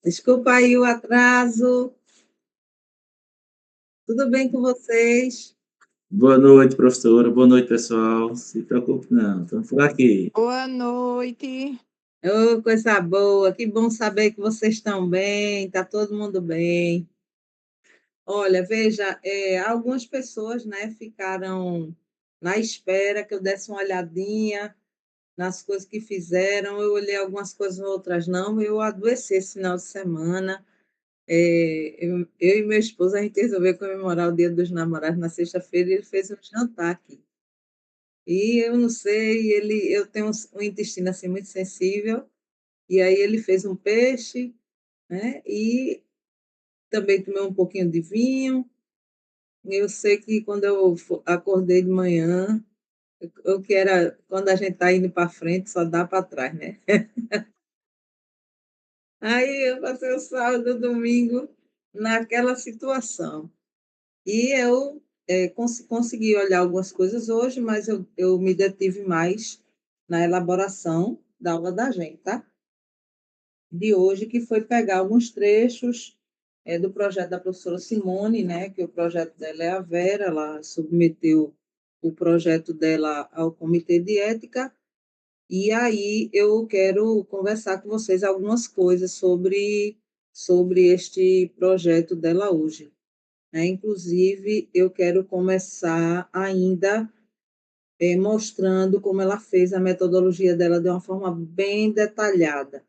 Desculpa aí o atraso. Tudo bem com vocês? Boa noite, professora. Boa noite, pessoal. Se preocupe, não. Estamos por aqui. Boa noite. Ô, coisa boa, que bom saber que vocês estão bem, está todo mundo bem. Olha, veja, algumas pessoas, né, ficaram na espera que eu desse uma olhadinha nas coisas que fizeram. Eu olhei algumas coisas, outras não. Eu adoeci esse final de semana. Eu e meu esposo, a gente resolveu comemorar o Dia dos Namorados na sexta-feira e ele fez um jantar aqui. E eu não sei, eu tenho um intestino assim muito sensível, e aí ele fez um peixe, né? E também tomei um pouquinho de vinho. Eu sei que quando eu acordei de manhã, eu que era quando a gente está indo para frente, só dá para trás, né? Aí eu passei o sábado, o domingo naquela situação. E eu consegui olhar algumas coisas hoje, mas eu me detive mais na elaboração da aula da gente, tá? De hoje, que foi pegar alguns trechos do projeto da professora Simone, né, que o projeto dela é a Vera, ela submeteu o projeto dela ao Comitê de Ética, e aí eu quero conversar com vocês algumas coisas sobre este projeto dela hoje. Né? Inclusive, eu quero começar ainda mostrando como ela fez a metodologia dela de uma forma bem detalhada.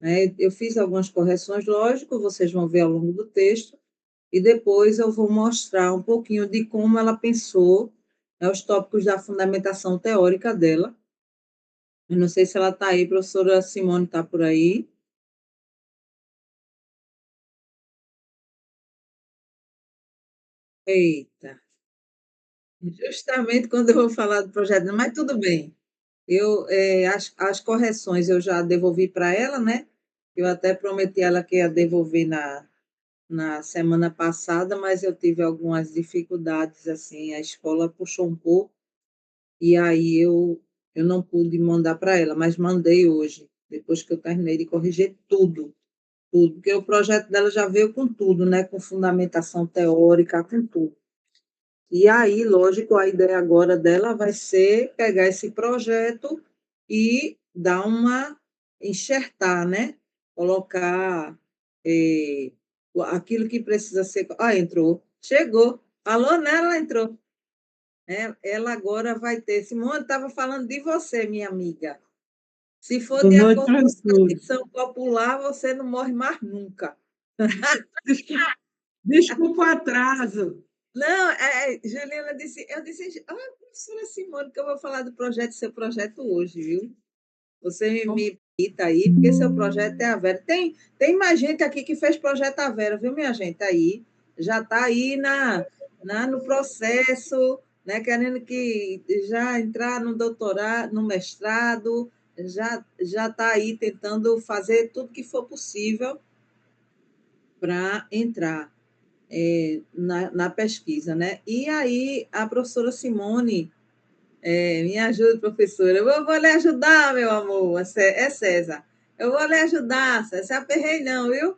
Né? Eu fiz algumas correções, lógico, vocês vão ver ao longo do texto, e depois eu vou mostrar um pouquinho de como ela pensou, né, os tópicos da fundamentação teórica dela. Eu não sei se ela está aí, a professora Simone está por aí. Eita, justamente quando eu vou falar do projeto, mas tudo bem. As correções eu já devolvi para ela, né? Eu até prometi a ela que ia devolver na semana passada, mas eu tive algumas dificuldades, assim, a escola puxou um pouco, e aí eu não pude mandar para ela, mas mandei hoje, depois que eu terminei de corrigir tudo, tudo, porque o projeto dela já veio com tudo, né? Com fundamentação teórica, com tudo. E aí, lógico, a ideia agora dela vai ser pegar esse projeto e dar uma enxertar, né? Colocar eh, aquilo que precisa ser. Ah, entrou, chegou. Falou nela, entrou. Ela agora vai ter. Simone estava falando de você, minha amiga. Se for Boa de noite, acordo com a professor. tradição popular, você não morre mais nunca. Desculpa, desculpa o atraso. Não, Juliana disse, eu disse, professora Simone, que eu vou falar do projeto, seu projeto hoje, viu? Você me permita aí, porque seu projeto é a Vera. Tem mais gente aqui que fez projeto a Vera, viu, minha gente? Aí, já está aí no processo, né, querendo que já entrar no doutorado, no mestrado, já está aí tentando fazer tudo que for possível para entrar na pesquisa, né? E aí, a professora Simone, me ajuda, professora. Eu vou lhe ajudar, meu amor. É César. Eu vou lhe ajudar. Se aperrei, não, viu?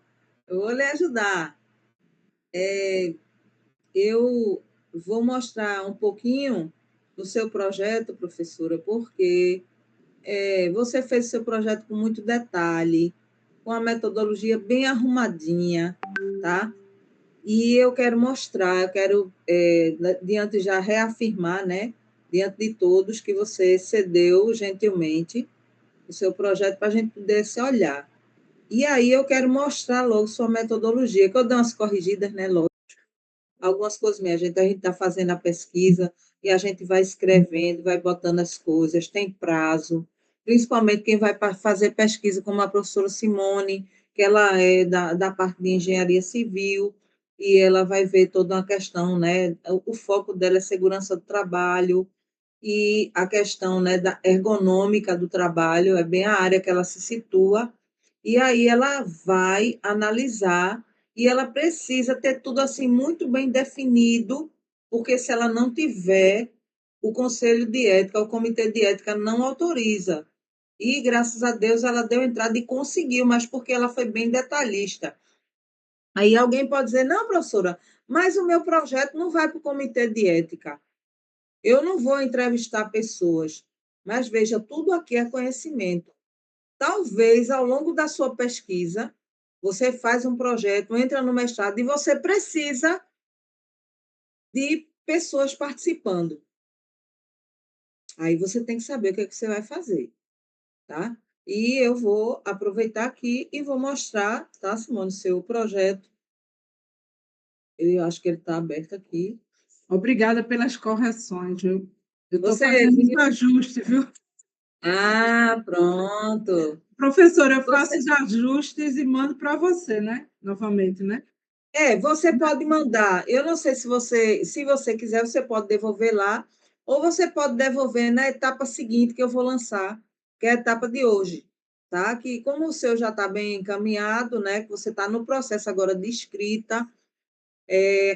Eu vou lhe ajudar. Eu vou mostrar um pouquinho do seu projeto, professora, porque você fez o seu projeto com muito detalhe, com a metodologia bem arrumadinha, tá? E eu quero mostrar, eu quero, diante já reafirmar, né, diante de todos, que você cedeu gentilmente o seu projeto para a gente poder se olhar. E aí eu quero mostrar logo sua metodologia, que eu dei umas corrigidas, né, logo. Algumas coisas minha a gente está fazendo a pesquisa e a gente vai escrevendo, vai botando as coisas, tem prazo, principalmente quem vai fazer pesquisa, como a professora Simone, que ela é da parte de engenharia civil, e ela vai ver toda uma questão, né? O foco dela é segurança do trabalho e a questão, né, da ergonômica do trabalho, é bem a área que ela se situa, e aí ela vai analisar e ela precisa ter tudo assim muito bem definido, porque se ela não tiver, o Conselho de Ética, o Comitê de Ética não autoriza. e, graças a Deus, ela deu entrada e conseguiu, mas porque ela foi bem detalhista. Aí alguém pode dizer, não, professora, mas o meu projeto não vai para o comitê de ética. Eu não vou entrevistar pessoas, mas veja, tudo aqui é conhecimento. Talvez, ao longo da sua pesquisa, você faz um projeto, entra no mestrado e você precisa de pessoas participando. Aí você tem que saber o que é que você vai fazer, tá? E eu vou aproveitar aqui e vou mostrar, tá, Simone, seu projeto. Eu acho que ele está aberto aqui. Obrigada pelas correções, viu? Eu estou Você fazendo os viu? ajustes, viu? Ah, pronto. Professora, eu faço Você, os ajustes e mando para você, né? Novamente, né? você pode mandar. Eu não sei se você quiser, você pode devolver lá, ou você pode devolver na etapa seguinte que eu vou lançar, que é a etapa de hoje, tá? Que como o seu já está bem encaminhado, né? Que você está no processo agora de escrita,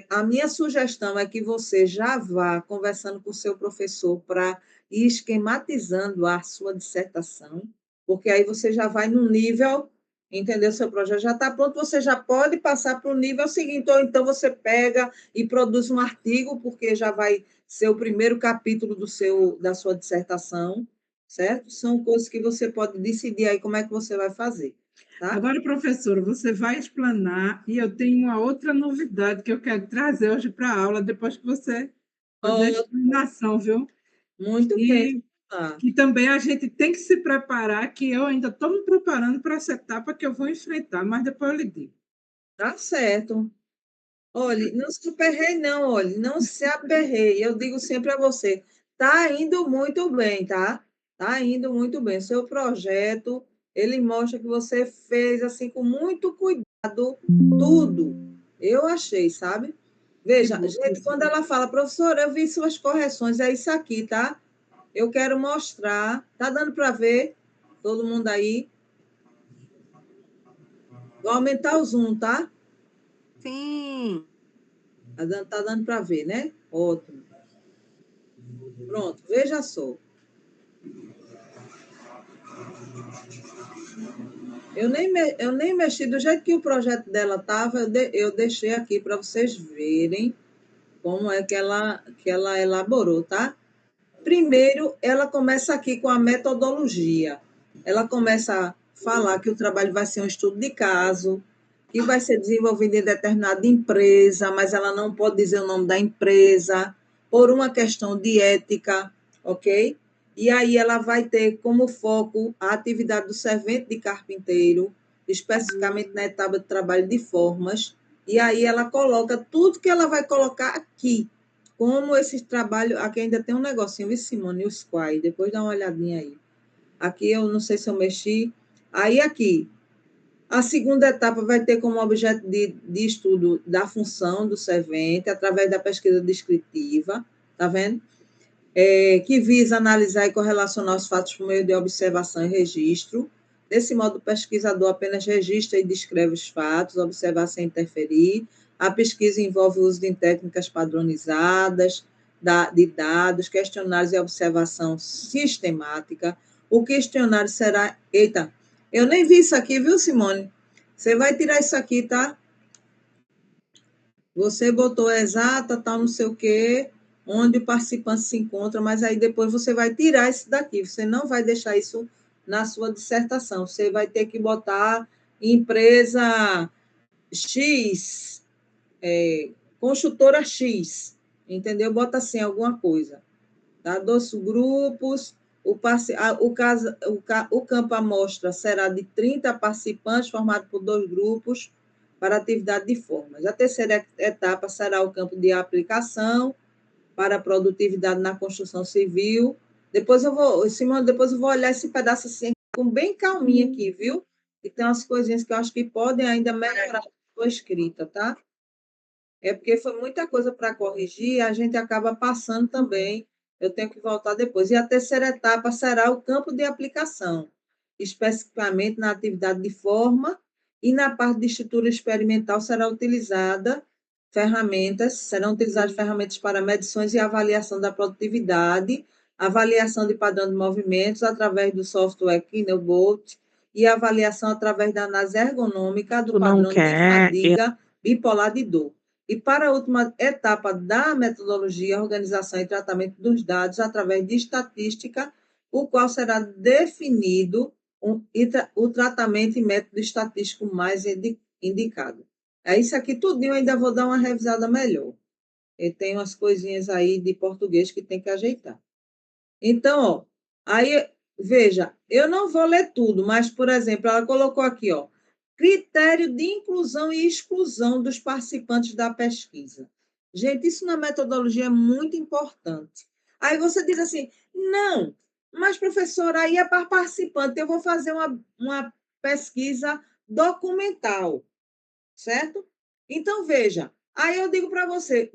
a minha sugestão é que você já vá conversando com o seu professor para ir esquematizando a sua dissertação, porque aí você já vai no nível, entendeu? Seu projeto já está pronto, você já pode passar para o nível seguinte, ou então você pega e produz um artigo, porque já vai ser o primeiro capítulo da sua dissertação, certo? São coisas que você pode decidir aí como é que você vai fazer, tá? Agora, professora, você vai explanar e eu tenho uma outra novidade que eu quero trazer hoje para a aula, depois que você fazer a Oh, explanação, viu? muito bem. E Tá. que também a gente tem que se preparar, que eu ainda estou me preparando para essa etapa que eu vou enfrentar, mas depois eu lhe digo. Tá certo. Olhe, não se aperreie, não, olhe, não se aperreie. Eu digo sempre a você, tá indo muito bem, tá? Tá indo muito bem. Seu projeto, ele mostra que você fez assim com muito cuidado tudo. Eu achei, sabe? Que Veja, bom, gente, quando professora. ela fala, professora, eu vi suas correções, é isso aqui, tá? Eu quero mostrar. Tá dando para ver? Todo mundo aí? Vou aumentar o zoom, tá? Sim. Tá dando para ver, né? Ótimo. Pronto, veja só. Eu nem mexi do jeito que o projeto dela estava, eu deixei aqui para vocês verem como é que ela elaborou, tá? Primeiro, ela começa aqui com a metodologia. Ela começa a falar que o trabalho vai ser um estudo de caso, que vai ser desenvolvido em determinada empresa, mas ela não pode dizer o nome da empresa, por uma questão de ética, ok? E aí ela vai ter como foco a atividade do servente de carpinteiro, especificamente na etapa de trabalho de formas, e aí ela coloca tudo que ela vai colocar aqui, como esse trabalho, aqui ainda tem um negocinho, viu, Simone, o Squai, depois dá uma olhadinha aí. Aqui eu não sei se eu mexi. Aí aqui, a segunda etapa vai ter como objeto de estudo da função do servente, através da pesquisa descritiva, tá vendo? Que visa analisar e correlacionar os fatos por meio de observação e registro. Desse modo, o pesquisador apenas registra e descreve os fatos, observar sem interferir. A pesquisa envolve o uso de técnicas padronizadas, de dados, questionários e observação sistemática. O questionário será. Eita, eu nem vi isso aqui, viu, Simone? Você vai tirar isso aqui, tá? Você botou exata, tal, não sei o quê, onde o participante se encontra, mas aí depois você vai tirar isso daqui. Você não vai deixar isso na sua dissertação. Você vai ter que botar empresa X, construtora X, entendeu? Bota assim alguma coisa. Tá? 2 grupos, o campo amostra será de 30 participantes, formado por 2 grupos, para atividade de formas. A terceira etapa será o campo de aplicação para a produtividade na construção civil. Depois eu vou, Simone, depois eu vou olhar esse pedaço assim, com bem calminha aqui, viu? E tem umas coisinhas que eu acho que podem ainda melhorar a sua escrita, tá? É porque foi muita coisa para corrigir, a gente acaba passando também. Eu tenho que voltar depois. E a terceira etapa será o campo de aplicação, especificamente na atividade de forma e na parte de estrutura experimental serão utilizadas ferramentas para medições e avaliação da produtividade avaliação de padrão de movimentos através do software Kinebolt e avaliação através da análise ergonômica do Tu não padrão de quer, fadiga bipolar de dor. E para a última etapa da metodologia, organização e tratamento dos dados através de estatística, o qual será definido o tratamento e método estatístico mais indicado. É isso aqui tudinho, eu ainda vou dar uma revisada melhor. E tem umas coisinhas aí de português que tem que ajeitar. Então, ó, aí, veja, eu não vou ler tudo, mas, por exemplo, ela colocou aqui, ó, critério de inclusão e exclusão dos participantes da pesquisa. Gente, isso na metodologia é muito importante. Aí você diz assim, não, mas, professora, aí é para participante, eu vou fazer uma pesquisa documental, certo? Então, veja, aí eu digo para você,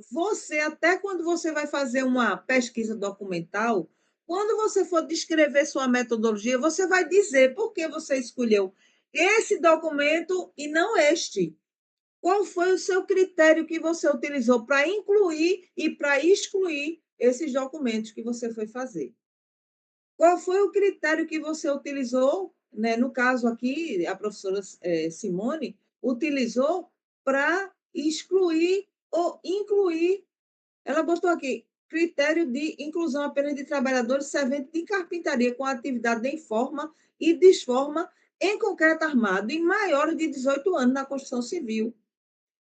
até quando você vai fazer uma pesquisa documental, quando você for descrever sua metodologia, você vai dizer por que você escolheu esse documento e não este. Qual foi o seu critério que você utilizou para incluir e para excluir esses documentos que você foi fazer? Qual foi o critério que você utilizou, né? No caso aqui, a professora Simone utilizou para excluir ou incluir. Ela botou aqui, critério de inclusão apenas de trabalhadores serventes de carpintaria com atividade em forma e desforma em concreto armado e maiores de 18 anos na construção civil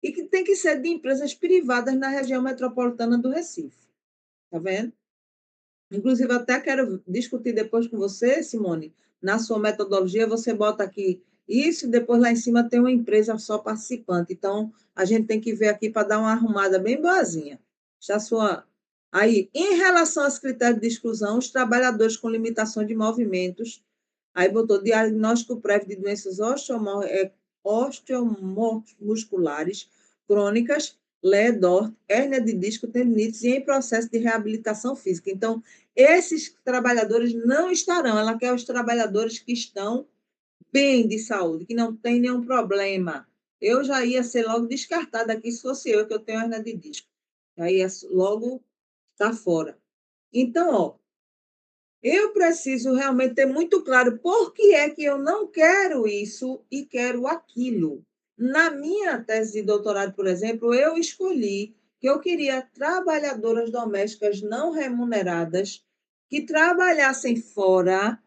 e que tem que ser de empresas privadas na região metropolitana do Recife. Tá vendo? Inclusive, até quero discutir depois com você, Simone, na sua metodologia, você bota aqui isso e depois lá em cima tem uma empresa só participante. Então, a gente tem que ver aqui para dar uma arrumada bem boazinha. Já sua... Aí, em relação aos critérios de exclusão, os trabalhadores com limitações de movimentos, aí botou diagnóstico prévio de doenças osteomusculares crônicas, LEDOR, hérnia de disco, tendinites e em processo de reabilitação física. Então, esses trabalhadores não estarão. Ela quer os trabalhadores que estão bem de saúde, que não tem nenhum problema. Eu já ia ser logo descartada aqui se fosse eu, que eu tenho hernia de disco. Já ia logo estar fora. Então, ó, eu preciso realmente ter muito claro por que é que eu não quero isso e quero aquilo. Na minha tese de doutorado, por exemplo, eu escolhi que eu queria trabalhadoras domésticas não remuneradas que trabalhassem fora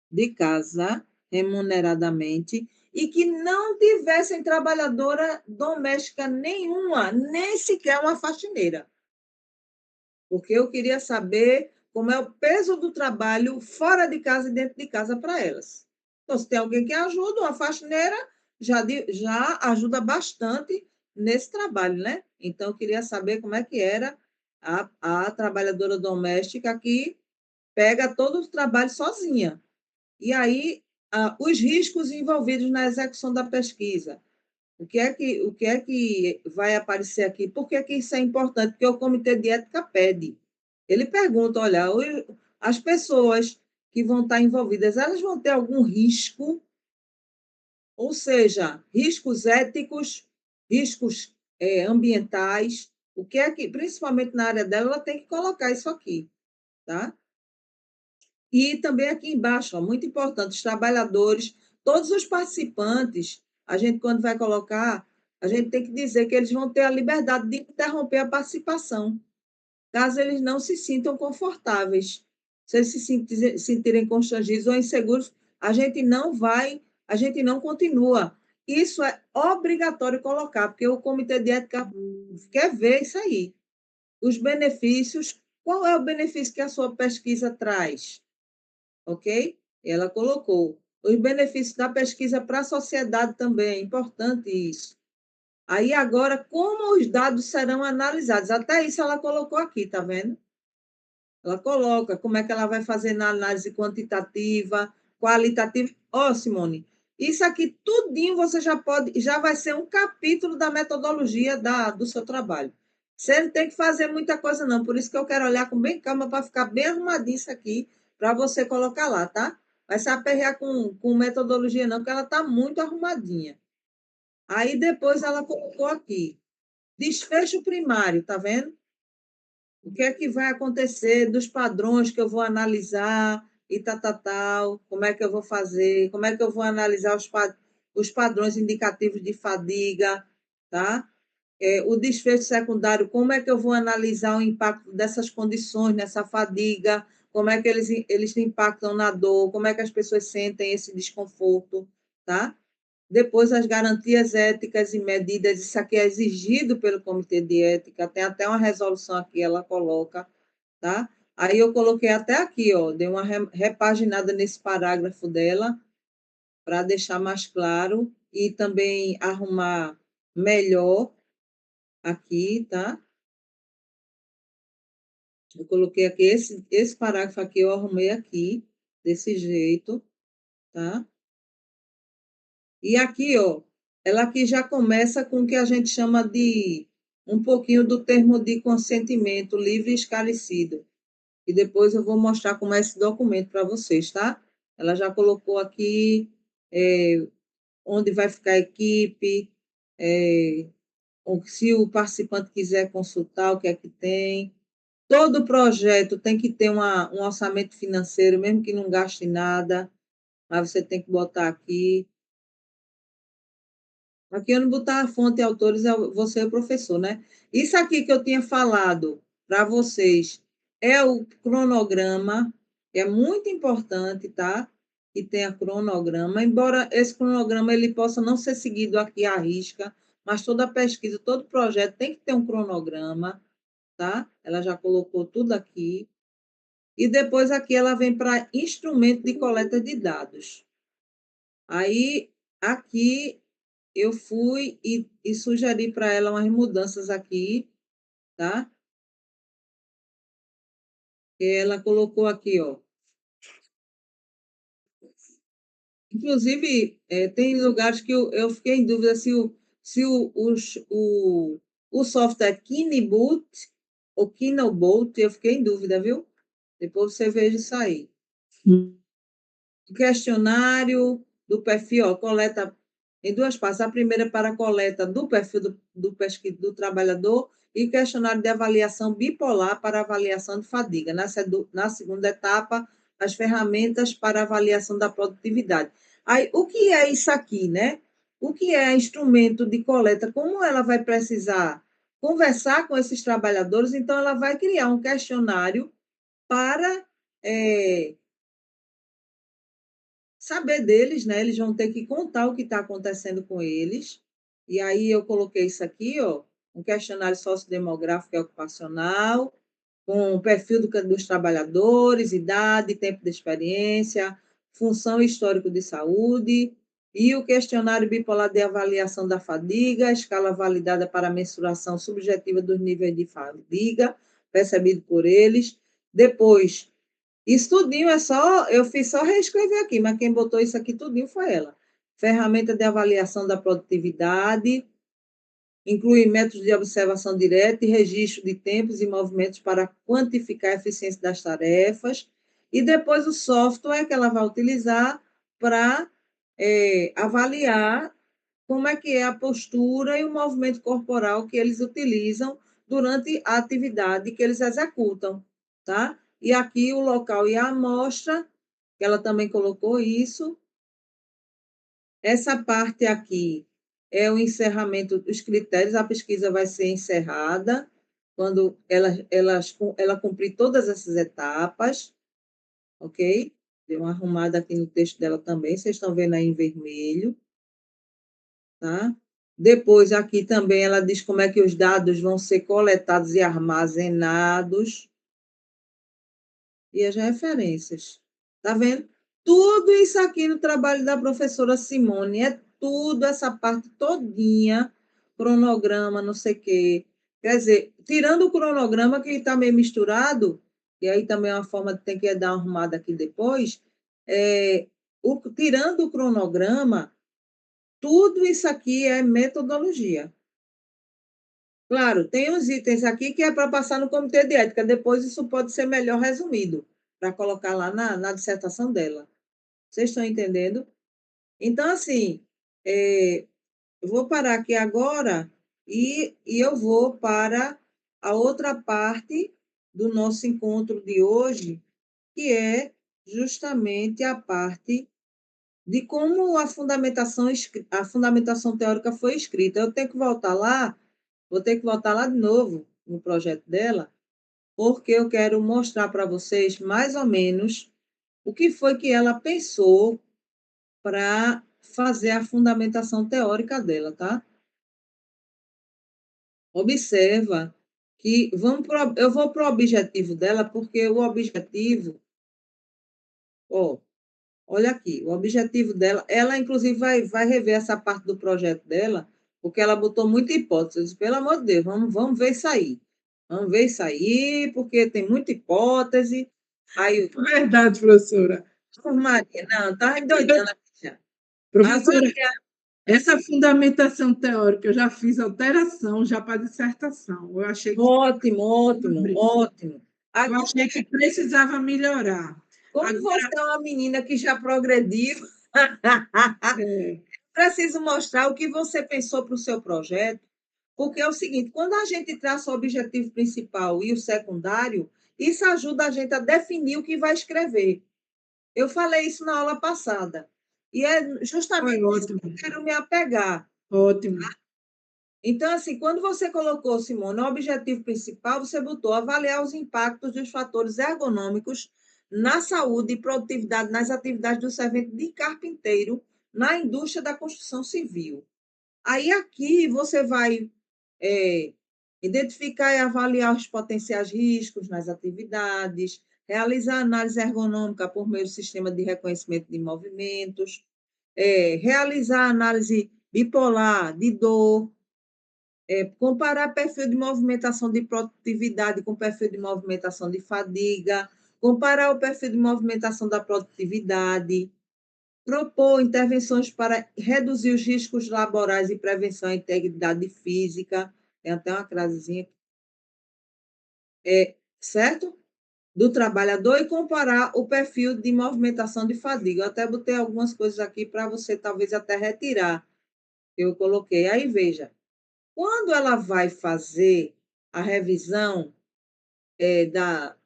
de casa remuneradamente e que não tivessem trabalhadora doméstica nenhuma, nem sequer uma faxineira. Porque eu queria saber como é o peso do trabalho fora de casa e dentro de casa para elas. Então, se tem alguém que ajuda, uma faxineira já ajuda bastante nesse trabalho, né? Então, eu queria saber como é que era a trabalhadora doméstica que pega todo o trabalho sozinha. E aí, os riscos envolvidos na execução da pesquisa. O que é que vai aparecer aqui? Por que que isso é importante? Porque o Comitê de Ética pede. Ele pergunta, olha, as pessoas que vão estar envolvidas, elas vão ter algum risco, ou seja, riscos éticos, riscos ambientais, o que é que, principalmente na área dela, ela tem que colocar isso aqui, tá? E também aqui embaixo, ó, muito importante, os trabalhadores, todos os participantes, a gente, quando vai colocar, a gente tem que dizer que eles vão ter a liberdade de interromper a participação, caso eles não se sintam confortáveis. Se eles se sentirem constrangidos ou inseguros, a gente não continua. Isso é obrigatório colocar, porque o Comitê de Ética quer ver isso aí. Os benefícios, qual é o benefício que a sua pesquisa traz? Ok? Ela colocou os benefícios da pesquisa para a sociedade também, é importante isso. Aí agora, como os dados serão analisados? Até isso ela colocou aqui, tá vendo? Ela coloca como é que ela vai fazer na análise quantitativa, qualitativa. Ó, Simone, isso aqui tudinho você já vai ser um capítulo da metodologia do seu trabalho. Você não tem que fazer muita coisa, não. Por isso que eu quero olhar com bem calma para ficar bem arrumadinho isso aqui, para você colocar lá, tá? Vai se aperrear com metodologia, não, porque ela está muito arrumadinha. Aí depois ela colocou aqui. Desfecho primário, tá vendo? O que é que vai acontecer dos padrões que eu vou analisar e tal, como é que eu vou fazer, como é que eu vou analisar os padrões indicativos de fadiga, tá? O desfecho secundário, como é que eu vou analisar o impacto dessas condições nessa fadiga, como é que eles impactam na dor, como é que as pessoas sentem esse desconforto, tá? Depois, as garantias éticas e medidas, isso aqui é exigido pelo Comitê de Ética, tem até uma resolução aqui, ela coloca, tá? Aí eu coloquei até aqui, ó, dei uma repaginada nesse parágrafo dela, para deixar mais claro e também arrumar melhor aqui, tá? Eu coloquei aqui, esse parágrafo aqui eu arrumei aqui, desse jeito, tá? E aqui, ó, ela aqui já começa com o que a gente chama de um pouquinho do termo de consentimento livre e esclarecido. E depois eu vou mostrar como é esse documento para vocês, tá? Ela já colocou aqui onde vai ficar a equipe, se o participante quiser consultar o que é que tem. Todo projeto tem que ter um orçamento financeiro, mesmo que não gaste nada, mas você tem que botar aqui. Aqui eu não botar a fonte e autores, você é o professor, né? Isso aqui que eu tinha falado para vocês é o cronograma, que é muito importante, tá? Que tenha cronograma, embora esse cronograma ele possa não ser seguido aqui à risca, mas toda pesquisa, todo projeto tem que ter um cronograma, tá? Ela já colocou tudo aqui. E depois aqui ela vem para instrumento de coleta de dados. Aí, aqui eu fui e sugeri para ela umas mudanças aqui, tá? Que ela colocou aqui, ó. Inclusive, tem lugares que eu fiquei em dúvida se o software Kineboot ou Kinobolt, eu fiquei em dúvida, viu? Depois você veja isso aí. O questionário do perfil, ó, coleta em duas partes. A primeira é para a coleta do perfil do trabalhador e questionário de avaliação bipolar para avaliação de fadiga. Na segunda etapa, as ferramentas para avaliação da produtividade. Aí, o que é isso aqui, né? O que é instrumento de coleta? Como ela vai precisar conversar com esses trabalhadores? Então, ela vai criar um questionário para saber deles, né? Eles vão ter que contar o que está acontecendo com eles. E aí eu coloquei isso aqui, ó, um questionário sociodemográfico e ocupacional, com o perfil dos trabalhadores, idade, tempo de experiência, função e histórico de saúde, e o questionário bipolar de avaliação da fadiga, escala validada para mensuração subjetiva dos níveis de fadiga, percebido por eles. Depois, isso tudinho eu fiz só reescrever aqui, mas quem botou isso aqui tudinho foi ela. Ferramenta de avaliação da produtividade, inclui métodos de observação direta e registro de tempos e movimentos para quantificar a eficiência das tarefas, e depois o software que ela vai utilizar para avaliar como é que é a postura e o movimento corporal que eles utilizam durante a atividade que eles executam, tá? E aqui o local e a amostra, que ela também colocou isso. Essa parte aqui é o encerramento dos critérios, a pesquisa vai ser encerrada quando ela cumprir todas essas etapas, ok? Dei uma arrumada aqui no texto dela também, vocês estão vendo aí em vermelho, tá? Depois, aqui também ela diz como é que os dados vão ser coletados e armazenados, e as referências. Tá vendo? Tudo isso aqui no trabalho da professora Simone, é tudo essa parte todinha, cronograma, não sei o quê. Quer dizer, tirando o cronograma, que está meio misturado, e aí também é uma forma de ter que dar uma arrumada aqui depois, tirando o cronograma, tudo isso aqui é metodologia. Claro, tem uns itens aqui que é para passar no comitê de ética, depois isso pode ser melhor resumido, para colocar lá na dissertação dela. Vocês estão entendendo? Então, assim, eu vou parar aqui agora e eu vou para a outra parte do nosso encontro de hoje, que é justamente a parte de como a fundamentação teórica foi escrita. Eu tenho que voltar lá, vou ter que voltar lá de novo no projeto dela, porque eu quero mostrar para vocês mais ou menos o que foi que ela pensou para fazer a fundamentação teórica dela, tá? Observa que eu vou para o objetivo dela, porque o objetivo, ó, olha aqui, o objetivo dela, ela inclusive vai rever essa parte do projeto dela, porque ela botou muita hipótese. Eu disse, pelo amor de Deus, vamos ver isso aí. Vamos ver isso aí, porque tem muita hipótese. Aí, Verdade, professora. Maria, não, tá endoidando aqui já. Professora, Avalia. essa fundamentação teórica, eu já fiz alteração já para dissertação. Ótimo, ótimo, ótimo. Eu achei que precisava melhorar. Como Agora, você é uma menina que já progrediu, preciso mostrar o que você pensou para o seu projeto, porque é o seguinte, quando a gente traça o objetivo principal e o secundário, isso ajuda a gente a definir o que vai escrever. Eu falei isso na aula passada. E é justamente foi isso que ótimo, eu quero me apegar. ótimo. Então, assim, quando você colocou, Simone, o objetivo principal, você botou avaliar os impactos dos fatores ergonômicos na saúde e produtividade nas atividades do servente de carpinteiro na indústria da construção civil. Aí aqui você vai identificar e avaliar os potenciais riscos nas atividades, realizar análise ergonômica por meio do sistema de reconhecimento de movimentos, realizar análise bipolar de dor, comparar perfil de movimentação de produtividade com perfil de movimentação de fadiga, comparar o perfil de movimentação da produtividade, propor intervenções para reduzir os riscos laborais e prevenção à integridade física, tem até uma frasezinha, certo? Do trabalhador e comparar o perfil de movimentação de fadiga. Eu até botei algumas coisas aqui para você talvez até retirar, que eu coloquei. Aí veja, quando ela vai fazer a revisão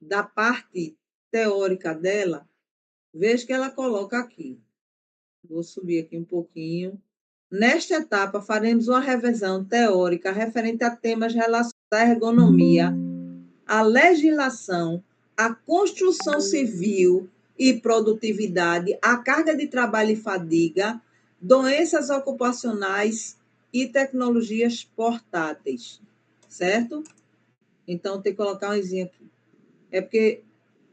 da parte teórica dela, veja que ela coloca aqui. Vou subir aqui um pouquinho. Nesta etapa, faremos uma revisão teórica referente a temas relacionados à ergonomia, à legislação, à construção civil e produtividade, à carga de trabalho e fadiga, doenças ocupacionais e tecnologias portáteis, certo? Então, tem que colocar um izinho aqui. É porque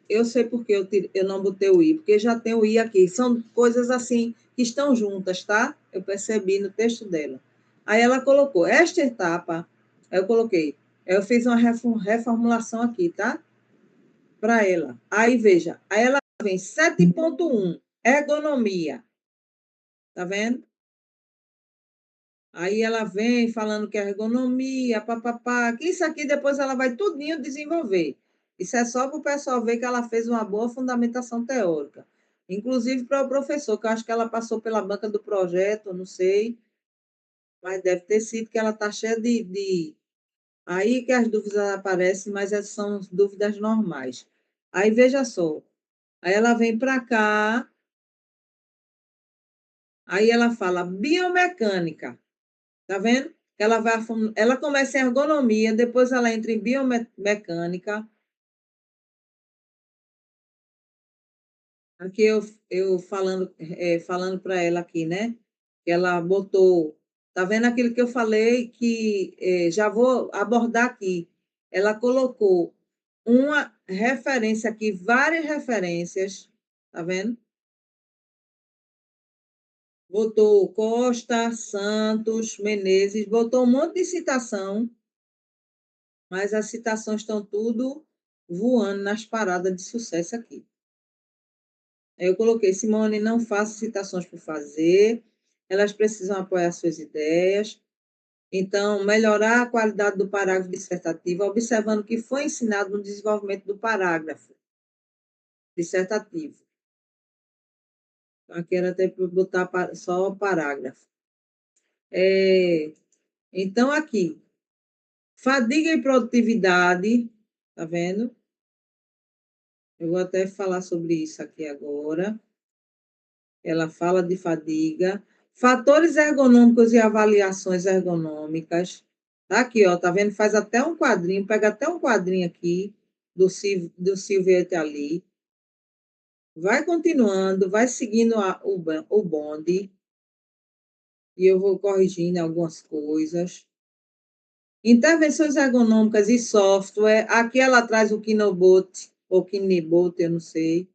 eu sei porque eu não botei o i, porque já tem o i aqui. São coisas assim que estão juntas, tá? Eu percebi no texto dela. Aí ela colocou esta etapa, aí eu coloquei, eu fiz uma reformulação aqui, tá? Para ela. Aí veja, aí ela vem 7.1, ergonomia. Tá vendo? Aí ela vem falando que é ergonomia, papapá, que isso aqui depois ela vai tudinho desenvolver. Isso é só para o pessoal ver que ela fez uma boa fundamentação teórica. Inclusive para o professor, que eu acho que ela passou pela banca do projeto, não sei, mas deve ter sido que ela está cheia de. Aí que as dúvidas aparecem, mas são dúvidas normais. Aí veja só, aí ela vem para cá, aí ela fala biomecânica. Tá vendo? Ela começa em ergonomia, depois ela entra em biomecânica. Aqui eu falando para ela aqui, né? Que ela botou. Tá vendo aquilo que eu falei que já vou abordar aqui. Ela colocou uma referência aqui, várias referências, tá vendo? Botou Costa, Santos, Menezes, botou um monte de citação, mas as citações estão tudo voando nas paradas de sucesso aqui. Aí eu coloquei, Simone, não faça citações por fazer, elas precisam apoiar suas ideias. Então, melhorar a qualidade do parágrafo dissertativo, observando o que foi ensinado no desenvolvimento do parágrafo dissertativo. Aqui era até para botar só o parágrafo. Então, aqui, fadiga e produtividade, tá vendo? Eu vou até falar sobre isso aqui agora. Ela fala de fadiga, fatores ergonômicos e avaliações ergonômicas. Tá aqui, ó, tá vendo? Faz até um quadrinho, pega até um quadrinho aqui do Silvete ali. Vai continuando, vai seguindo o bonde, e eu vou corrigindo algumas coisas. Intervenções ergonômicas e software. Aqui ela traz o Kinobot, ou Kinebot, eu não sei,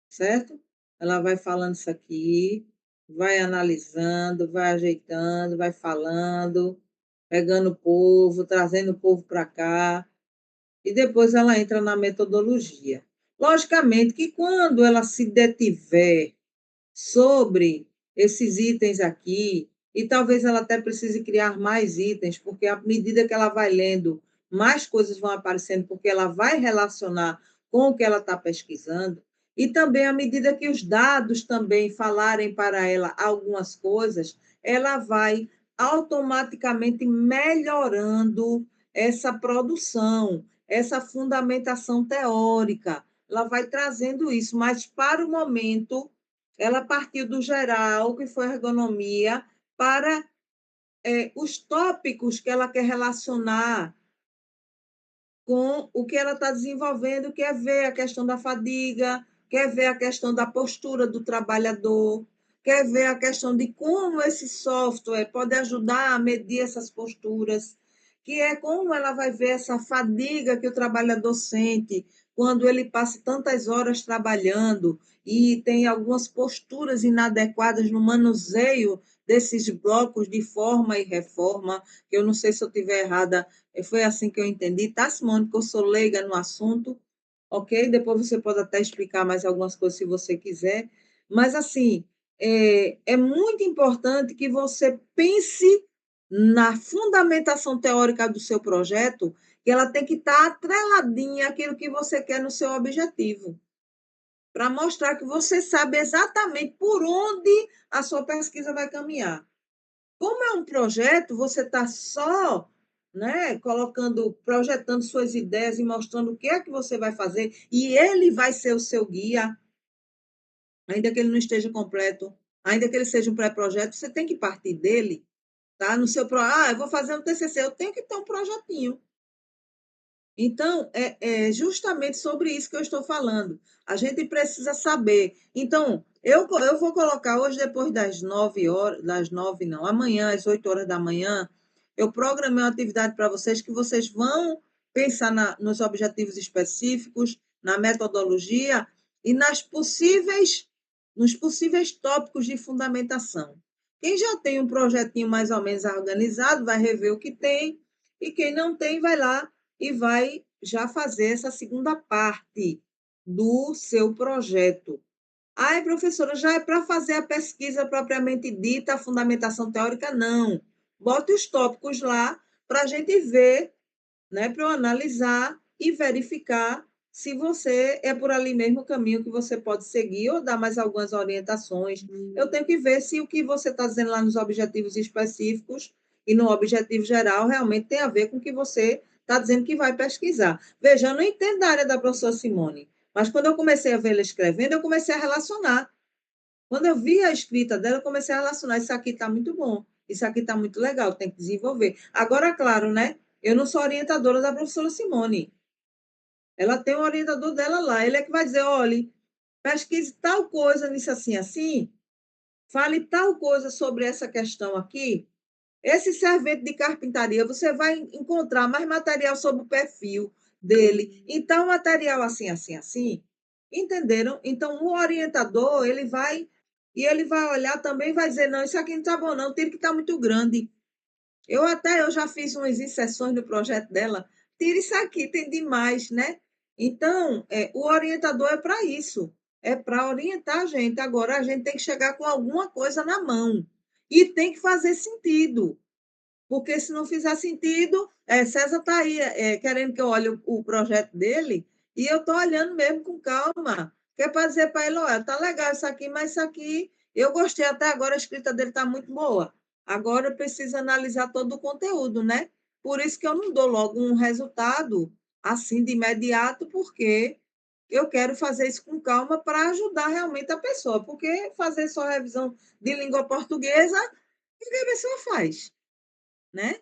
certo? Ela vai falando isso aqui, vai analisando, vai ajeitando, vai falando, pegando o povo, trazendo o povo para cá, e depois ela entra na metodologia. Logicamente que quando ela se detiver sobre esses itens aqui, e talvez ela até precise criar mais itens, porque à medida que ela vai lendo, mais coisas vão aparecendo, porque ela vai relacionar com o que ela está pesquisando, e também à medida que os dados também falarem para ela algumas coisas, ela vai automaticamente melhorando essa produção, essa fundamentação teórica. Ela vai trazendo isso, mas para o momento ela partiu do geral, que foi ergonomia, para os tópicos que ela quer relacionar com o que ela está desenvolvendo, quer ver a questão da fadiga, quer ver a questão da postura do trabalhador, quer ver a questão de como esse software pode ajudar a medir essas posturas, que é como ela vai ver essa fadiga que o trabalhador sente quando ele passa tantas horas trabalhando e tem algumas posturas inadequadas no manuseio desses blocos de forma e reforma, que eu não sei se eu estiver errada, foi assim que eu entendi, tá, Simone? Que eu sou leiga no assunto, ok? Depois você pode até explicar mais algumas coisas se você quiser. Mas, assim, é muito importante que você pense na fundamentação teórica do seu projeto, que ela tem que estar atreladinha àquilo que você quer no seu objetivo, para mostrar que você sabe exatamente por onde a sua pesquisa vai caminhar. Como é um projeto, você está só, né, colocando, projetando suas ideias e mostrando o que é que você vai fazer, e ele vai ser o seu guia, ainda que ele não esteja completo, ainda que ele seja um pré-projeto, você tem que partir dele, tá? No seu eu vou fazer um TCC, eu tenho que ter um projetinho. Então, é justamente sobre isso que eu estou falando. A gente precisa saber. Então, eu vou colocar hoje, depois das 9 horas, das 9 não, amanhã, às 8 horas da manhã, eu programei uma atividade para vocês que vocês vão pensar nos objetivos específicos, na metodologia e nos possíveis tópicos de fundamentação. Quem já tem um projetinho mais ou menos organizado, vai rever o que tem, e quem não tem, vai lá e vai já fazer essa segunda parte do seu projeto. Ai, professora, já é para fazer a pesquisa propriamente dita, a fundamentação teórica? Não. Bote os tópicos lá para a gente ver, né, para eu analisar e verificar se você é por ali mesmo o caminho que você pode seguir ou dar mais algumas orientações. Eu tenho que ver se o que você está dizendo lá nos objetivos específicos e no objetivo geral realmente tem a ver com o que você está dizendo que vai pesquisar. Veja, eu não entendo da área da professora Simone, mas quando eu comecei a ver ela escrevendo, eu comecei a relacionar. Quando eu vi a escrita dela, eu comecei a relacionar. Isso aqui está muito bom, isso aqui está muito legal, tem que desenvolver. Agora, claro, né? Eu não sou orientadora da professora Simone. Ela tem um orientador dela lá. Ele é que vai dizer: olha, pesquise tal coisa nisso assim, assim, fale tal coisa sobre essa questão aqui. Esse servente de carpintaria, você vai encontrar mais material sobre o perfil dele. Então, material assim, assim, assim. Entenderam? Então, o orientador, ele vai olhar também e vai dizer: não, isso aqui não está bom, não, tira que está muito grande. Eu já fiz umas inserções no projeto dela. Tira isso aqui, tem demais, né? Então, o orientador é para isso, é para orientar a gente. Agora, a gente tem que chegar com alguma coisa na mão e tem que fazer sentido, porque se não fizer sentido, César está aí querendo que eu olhe o projeto dele e eu estou olhando mesmo com calma, que é para dizer para ele: olha, está legal isso aqui, mas isso aqui eu gostei até agora, a escrita dele está muito boa. Agora eu preciso analisar todo o conteúdo, né? Por isso que eu não dou logo um resultado assim de imediato, porque eu quero fazer isso com calma para ajudar realmente a pessoa, porque fazer só revisão de língua portuguesa, qualquer pessoa faz, né?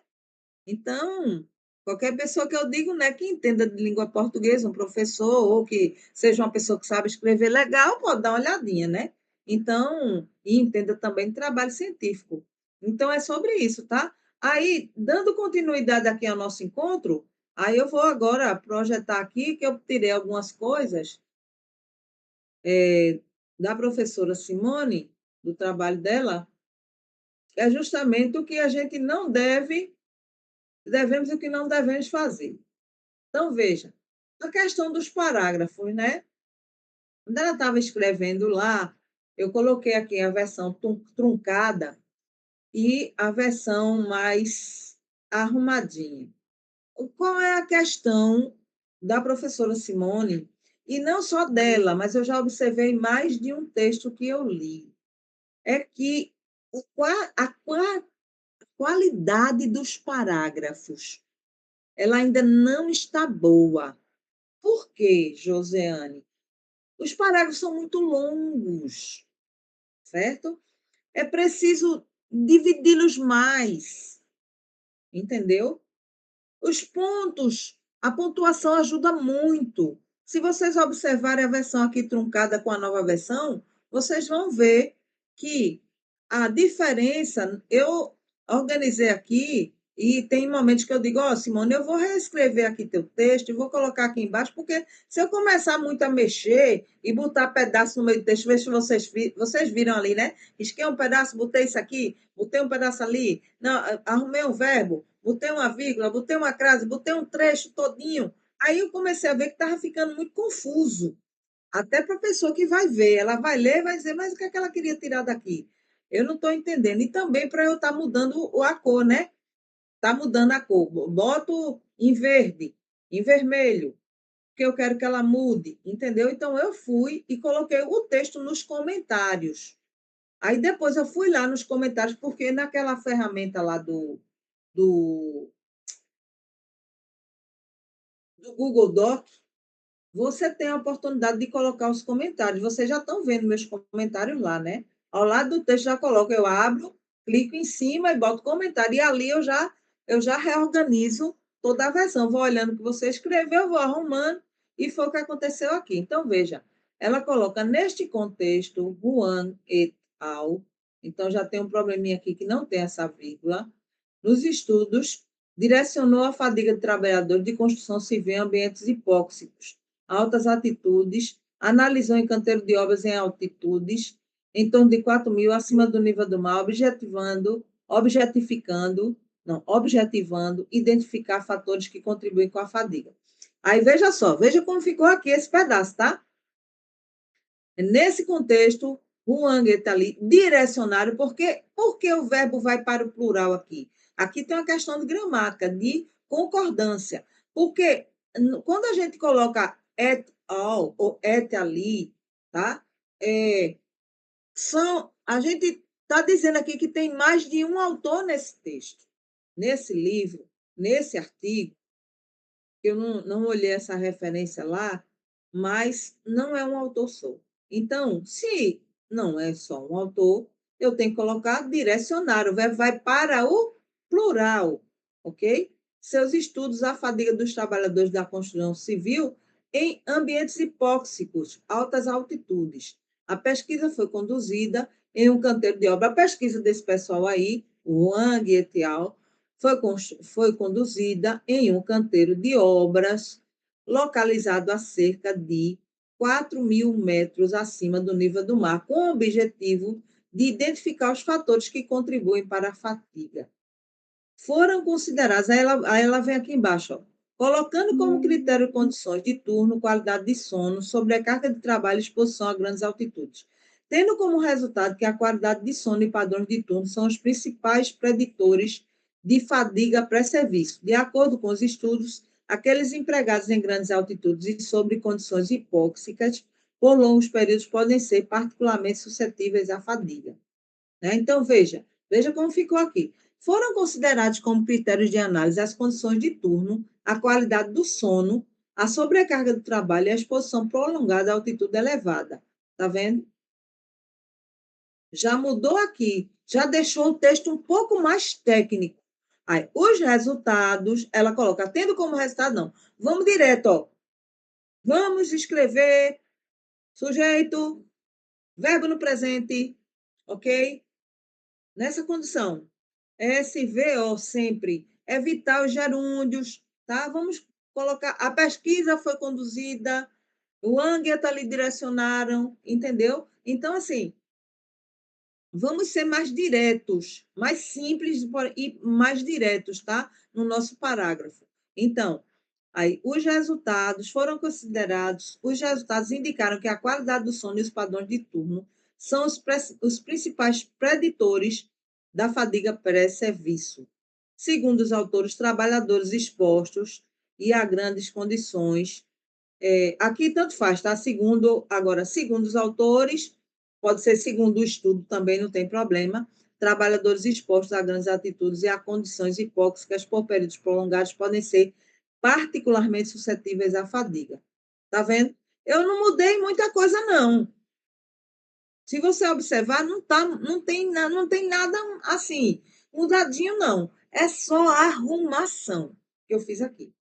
Então, qualquer pessoa que eu digo, né, que entenda de língua portuguesa, um professor, ou que seja uma pessoa que sabe escrever legal, pode dar uma olhadinha, né? Então, e entenda também de trabalho científico. Então, é sobre isso, tá? Aí, dando continuidade aqui ao nosso encontro, aí eu vou agora projetar aqui que eu tirei algumas coisas da professora Simone, do trabalho dela, é justamente o que a gente não devemos e o que não devemos fazer. Então, veja, a questão dos parágrafos, né? Quando ela estava escrevendo lá, eu coloquei aqui a versão truncada e a versão mais arrumadinha. Qual é a questão da professora Simone? E não só dela, mas eu já observei mais de um texto que eu li. É que a qualidade dos parágrafos, ela ainda não está boa. Por quê, Josiane? Os parágrafos são muito longos, certo? É preciso dividi-los mais, entendeu? Os pontos, a pontuação ajuda muito. Se vocês observarem a versão aqui truncada com a nova versão, vocês vão ver que a diferença, eu organizei aqui, e tem momentos que eu digo, ó, oh, Simone, eu vou reescrever aqui teu texto e vou colocar aqui embaixo, porque se eu começar muito a mexer e botar pedaço no meio do texto, ver se vocês viram ali, né? Risquei um pedaço, botei isso aqui, botei um pedaço ali, não, arrumei um verbo, botei uma vírgula, botei uma crase, botei um trecho todinho. Aí eu comecei a ver que estava ficando muito confuso. Até para a pessoa que vai ver, ela vai ler e vai dizer, mas o que é que ela queria tirar daqui? Eu não estou entendendo. E também para eu estar mudando a cor, né? Está mudando a cor. Boto em verde, em vermelho, porque eu quero que ela mude, entendeu? Então eu fui e coloquei o texto nos comentários. Aí depois eu fui lá nos comentários, porque naquela ferramenta lá do, do Google Doc, você tem a oportunidade de colocar os comentários. Vocês já estão vendo meus comentários lá, né? Ao lado do texto já coloco, eu abro, clico em cima e boto comentário. E ali eu já reorganizo toda a versão. Vou olhando o que você escreveu, vou arrumando, e foi o que aconteceu aqui. Então, veja, ela coloca neste contexto, Juan et al. Então, já tem um probleminha aqui que não tem essa vírgula. Nos estudos, direcionou a fadiga de trabalhadores de construção civil em ambientes hipóxicos, altas altitudes, analisou em canteiro de obras em altitudes, em torno de 4.000, acima do nível do mar, objetivando, identificar fatores que contribuem com a fadiga. Aí, veja só, veja como ficou aqui esse pedaço, tá? Nesse contexto, o Wang está ali, direcionário, porque o verbo vai para o plural aqui? Aqui tem uma questão de gramática, de concordância. Porque quando a gente coloca et al ou et ali, tá? A gente está dizendo aqui que tem mais de um autor nesse texto, nesse livro, nesse artigo. Eu não olhei essa referência lá, mas não é um autor só. Então, se não é só um autor, eu tenho que colocar direcionar, o verbo vai para o plural, ok? Seus estudos, a fadiga dos trabalhadores da construção civil em ambientes hipóxicos, altas altitudes. A pesquisa foi conduzida em um canteiro de obra. A pesquisa desse pessoal aí, o Wang et al., foi conduzida em um canteiro de obras localizado a cerca de 4.000 metros acima do nível do mar, com o objetivo de identificar os fatores que contribuem para a fadiga. Foram considerados, aí ela vem aqui embaixo, ó, colocando como critério condições de turno, qualidade de sono, sobrecarga de trabalho e exposição a grandes altitudes, tendo como resultado que a qualidade de sono e padrões de turno são os principais preditores de fadiga pré-serviço. De acordo com os estudos, aqueles empregados em grandes altitudes e sob condições hipóxicas por longos períodos podem ser particularmente suscetíveis à fadiga. Né? Então, veja como ficou aqui. Foram considerados como critérios de análise as condições de turno, a qualidade do sono, A sobrecarga do trabalho e a exposição prolongada à altitude elevada. Tá vendo? Já mudou aqui, já deixou o texto um pouco mais técnico. Aí, os resultados, ela coloca, tendo como resultado, não. Vamos direto, ó. Vamos escrever sujeito, verbo no presente, ok? Nessa condição, SVO sempre, evitar os gerúndios, tá? Vamos colocar, a pesquisa foi conduzida, o Angueta lhe direcionaram, entendeu? Então, assim, vamos ser mais diretos, mais simples e mais diretos, tá? No nosso parágrafo. Então, aí, os resultados indicaram que a qualidade do sono e os padrões de turno são os principais preditores da fadiga pré-serviço. Segundo os autores, trabalhadores expostos e a grandes condições. Aqui tanto faz, tá? Segundo os autores, pode ser segundo o estudo também, não tem problema. Trabalhadores expostos a grandes atitudes e a condições hipóxicas por períodos prolongados podem ser particularmente suscetíveis à fadiga. Tá vendo? Eu não mudei muita coisa, não. Se você observar, não tem nada assim, mudadinho, não. É só a arrumação que eu fiz aqui.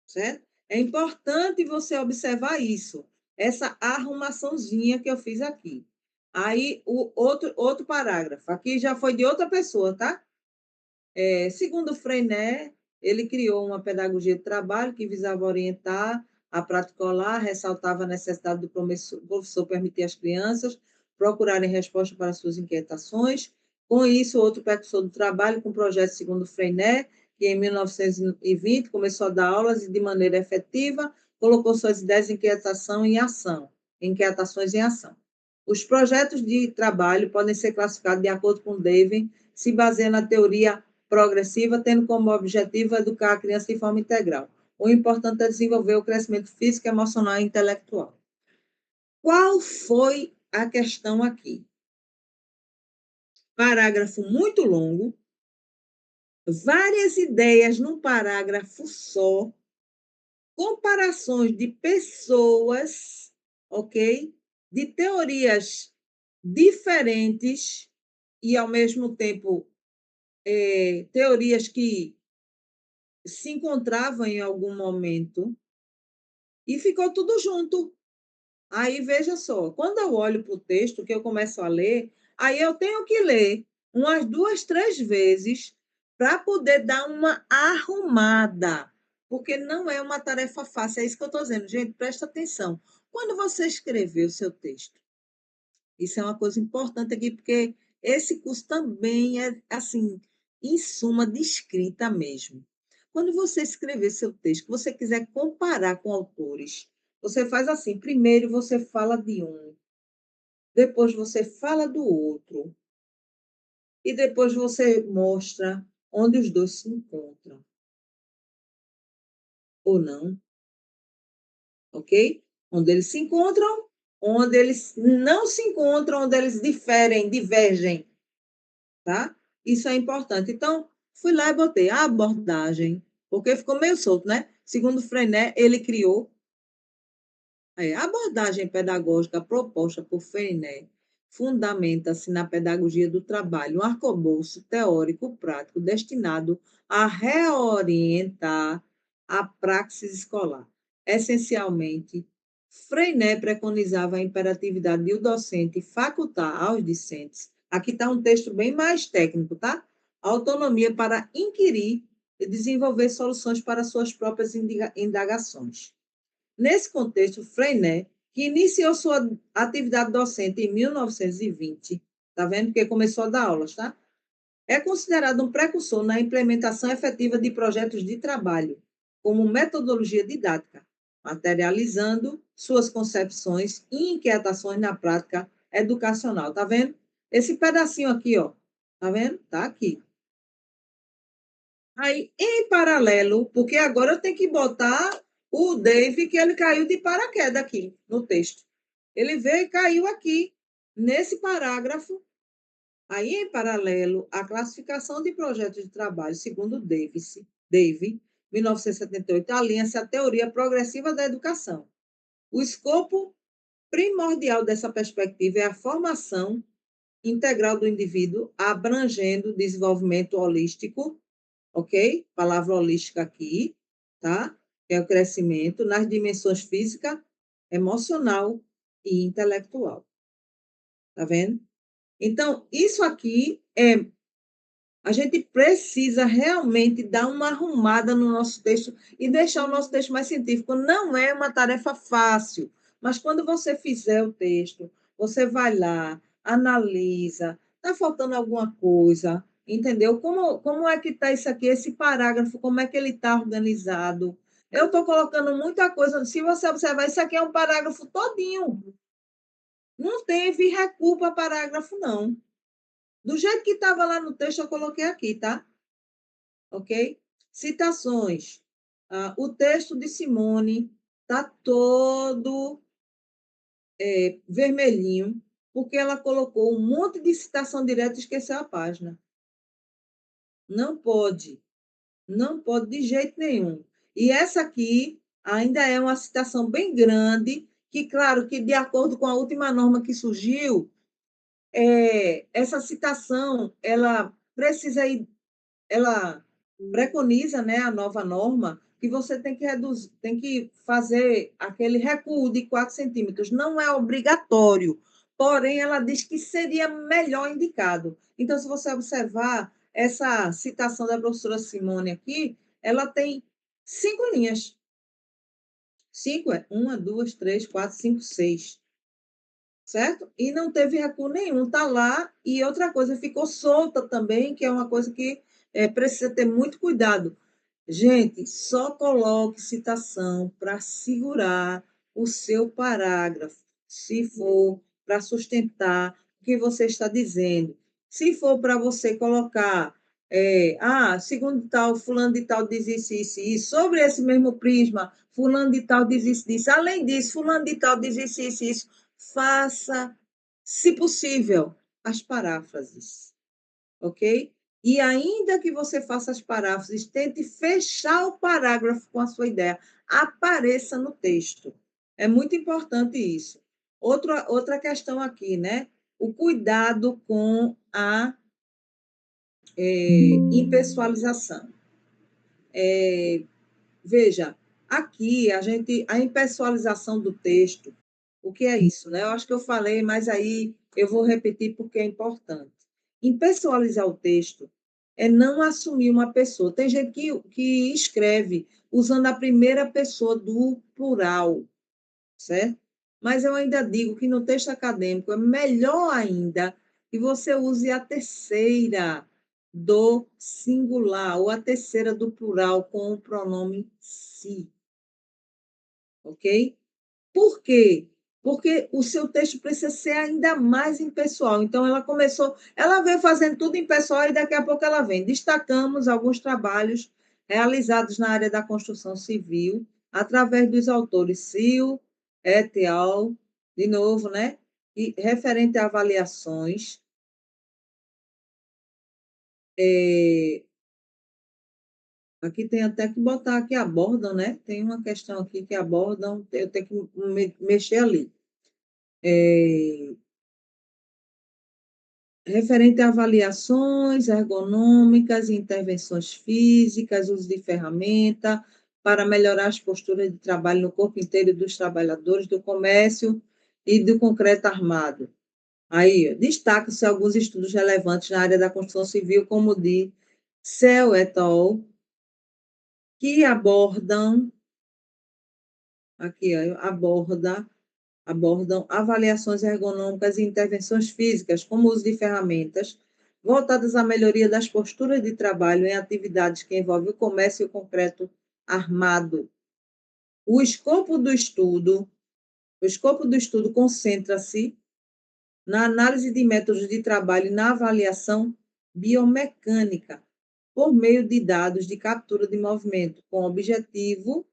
Certo? É importante você observar isso, essa arrumaçãozinha que eu fiz aqui. Aí, o outro parágrafo, aqui já foi de outra pessoa, tá? Segundo Freinet, ele criou uma pedagogia de trabalho que visava orientar a prática escolar, ressaltava a necessidade do professor permitir às crianças procurarem resposta para suas inquietações. Com isso, outro precursor do trabalho, com o projeto segundo Freinet, que em 1920 começou a dar aulas e, de maneira efetiva, colocou suas ideias de inquietações em ação. Os projetos de trabalho podem ser classificados de acordo com David, se baseia na teoria progressiva, tendo como objetivo educar a criança de forma integral. O importante é desenvolver o crescimento físico, emocional e intelectual. Qual foi a questão aqui? Parágrafo muito longo, várias ideias num parágrafo só, comparações de pessoas, ok? De teorias diferentes e, ao mesmo tempo, teorias que se encontravam em algum momento e ficou tudo junto. Aí, veja só, quando eu olho para o texto, que eu começo a ler, aí eu tenho que ler umas 2, 3 vezes para poder dar uma arrumada, porque não é uma tarefa fácil, é isso que eu estou dizendo. Gente, presta atenção. Quando você escrever o seu texto, isso é uma coisa importante aqui, porque esse curso também é, assim, em suma, de escrita mesmo. Quando você escrever seu texto, você quiser comparar com autores, você faz assim: primeiro você fala de um, depois você fala do outro, e depois você mostra onde os dois se encontram, ou não, ok? Onde eles se encontram, onde eles não se encontram, onde eles divergem, tá? Isso é importante. Então, fui lá e botei a abordagem, porque ficou meio solto, né? Segundo Freinet, ele criou a abordagem pedagógica proposta por Freinet fundamenta-se na pedagogia do trabalho, um arcabouço teórico-prático destinado a reorientar a praxis escolar. Essencialmente, Freinet preconizava a imperatividade de o docente facultar aos discentes, aqui está um texto bem mais técnico, tá? Autonomia para inquirir e desenvolver soluções para suas próprias indagações. Nesse contexto, Freinet, que iniciou sua atividade docente em 1920, tá vendo? Porque começou a dar aulas, tá? É considerado um precursor na implementação efetiva de projetos de trabalho, como metodologia didática, materializando suas concepções e inquietações na prática educacional. Tá vendo? Esse pedacinho aqui, ó. Tá vendo? Tá aqui. Aí, em paralelo, porque agora eu tenho que botar o Dave, que ele caiu de paraquedas aqui no texto. Ele veio e caiu aqui, nesse parágrafo. Aí, em paralelo, a classificação de projetos de trabalho, segundo Dave, 1978, alinha-se à teoria progressiva da educação. O escopo primordial dessa perspectiva é a formação integral do indivíduo, abrangendo o desenvolvimento holístico, ok? Palavra holística aqui, tá? É o crescimento nas dimensões física, emocional e intelectual. Tá vendo? Então, isso aqui a gente precisa realmente dar uma arrumada no nosso texto e deixar o nosso texto mais científico. Não é uma tarefa fácil, mas quando você fizer o texto, você vai lá, analisa, está faltando alguma coisa, entendeu? Como é que está isso aqui, esse parágrafo, como é que ele está organizado? Eu estou colocando muita coisa. Se você observar, isso aqui é um parágrafo todinho. Não teve recuo para parágrafo, não. Do jeito que estava lá no texto, eu coloquei aqui, tá? Ok? Citações. O texto de Simone está todo vermelhinho, porque ela colocou um monte de citação direta e esqueceu a página. Não pode. Não pode de jeito nenhum. E essa aqui ainda é uma citação bem grande, que, claro, que de acordo com a última norma que surgiu, essa citação, ela precisa ir, ela preconiza, né, a nova norma, que você tem que reduzir, tem que fazer aquele recuo de 4 centímetros. Não é obrigatório, porém, ela diz que seria melhor indicado. Então, se você observar essa citação da professora Simone aqui, ela tem 5 linhas. 5 é 1, 2, 3, 4, 5, 6. Certo? E não teve recuo nenhum, está lá. E outra coisa, ficou solta também, que é uma coisa que precisa ter muito cuidado. Gente, só coloque citação para segurar o seu parágrafo, se for para sustentar o que você está dizendo. Se for para você colocar, segundo tal, fulano de tal diz isso, isso, isso, sobre esse mesmo prisma, fulano de tal diz isso, isso. Além disso, fulano de tal diz isso, isso, isso. Faça, se possível, as paráfrases, ok? E ainda que você faça as paráfrases, tente fechar o parágrafo com a sua ideia. Apareça no texto. É muito importante isso. Outra questão aqui, né? O cuidado com a impessoalização. Veja, aqui a impessoalização do texto, o que é isso, né? Eu acho que eu falei, mas aí eu vou repetir porque é importante. Impessoalizar o texto é não assumir uma pessoa. Tem gente que escreve usando a primeira pessoa do plural, certo? Mas eu ainda digo que no texto acadêmico é melhor ainda que você use a terceira do singular ou a terceira do plural com o pronome si. Ok? Por quê? Porque o seu texto precisa ser ainda mais impessoal. Então, ela veio fazendo tudo impessoal e daqui a pouco ela vem. Destacamos alguns trabalhos realizados na área da construção civil, através dos autores Sil, et al., de novo, né? E referente a avaliações, aqui tem até que botar que abordam, né? Tem uma questão aqui que abordam, eu tenho que mexer ali. Referente a avaliações ergonômicas, intervenções físicas, uso de ferramenta para melhorar as posturas de trabalho no corpo inteiro dos trabalhadores do comércio e do concreto armado. Aí, destacam-se alguns estudos relevantes na área da construção civil, como o de Cell et al., que abordam avaliações ergonômicas e intervenções físicas, como o uso de ferramentas, voltadas à melhoria das posturas de trabalho em atividades que envolvem o comércio e o concreto armado. O escopo do estudo concentra-se na análise de métodos de trabalho e na avaliação biomecânica, por meio de dados de captura de movimento, com o objetivo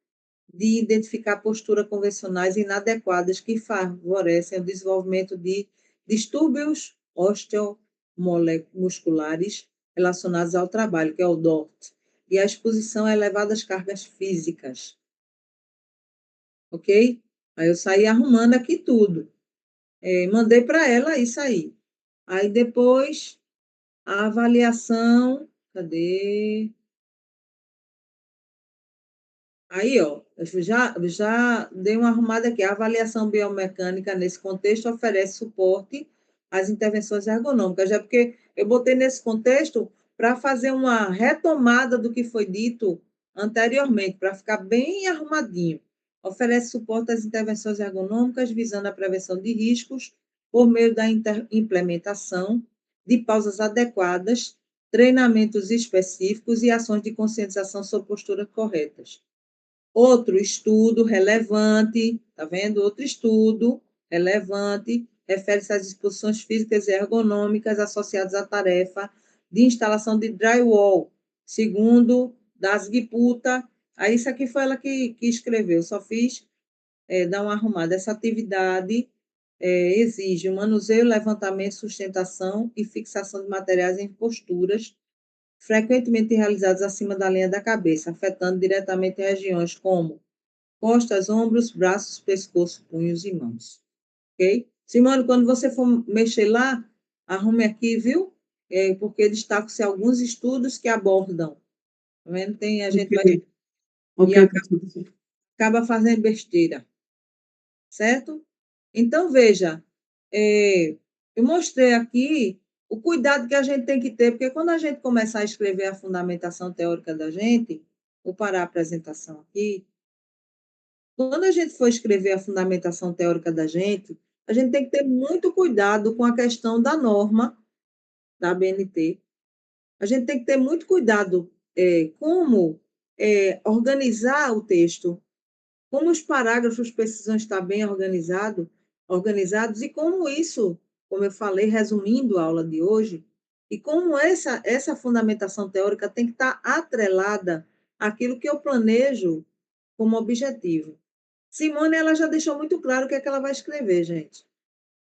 de identificar posturas convencionais inadequadas que favorecem o desenvolvimento de distúrbios osteomusculares relacionados ao trabalho, que é o DORT, e a exposição a elevadas cargas físicas. Ok? Aí eu saí arrumando aqui tudo. Mandei para ela isso aí. Aí depois, a avaliação. Cadê? Aí, ó, eu já dei uma arrumada aqui. A avaliação biomecânica, nesse contexto, oferece suporte às intervenções ergonômicas, já porque eu botei nesse contexto para fazer uma retomada do que foi dito anteriormente, para ficar bem arrumadinho. Oferece suporte às intervenções ergonômicas, visando a prevenção de riscos por meio da implementação de pausas adequadas, treinamentos específicos e ações de conscientização sobre posturas corretas. Outro estudo relevante, tá vendo? Outro estudo relevante refere-se às disposições físicas e ergonômicas associadas à tarefa de instalação de drywall, segundo Das Guiputa. Aí, isso aqui foi ela que escreveu, só fiz dar uma arrumada. Essa atividade exige o manuseio, levantamento, sustentação e fixação de materiais em posturas frequentemente realizados acima da linha da cabeça, afetando diretamente regiões como costas, ombros, braços, pescoço, punhos e mãos. Ok? Simone, quando você for mexer lá, arrume aqui, viu? Porque destacam-se alguns estudos que abordam. Tá vendo? A gente vai. Ok, E professor. acaba fazendo besteira. Certo? Então, veja, eu mostrei aqui o cuidado que a gente tem que ter, porque quando a gente começar a escrever a fundamentação teórica da gente, vou parar a apresentação aqui, quando a gente for escrever a fundamentação teórica da gente, a gente tem que ter muito cuidado com a questão da norma da BNT. A gente tem que ter muito cuidado como organizar o texto, como os parágrafos precisam estar bem organizados e como isso, como eu falei, resumindo a aula de hoje, e como essa fundamentação teórica tem que estar atrelada àquilo que eu planejo como objetivo. Simone, ela já deixou muito claro o que é que ela vai escrever, gente.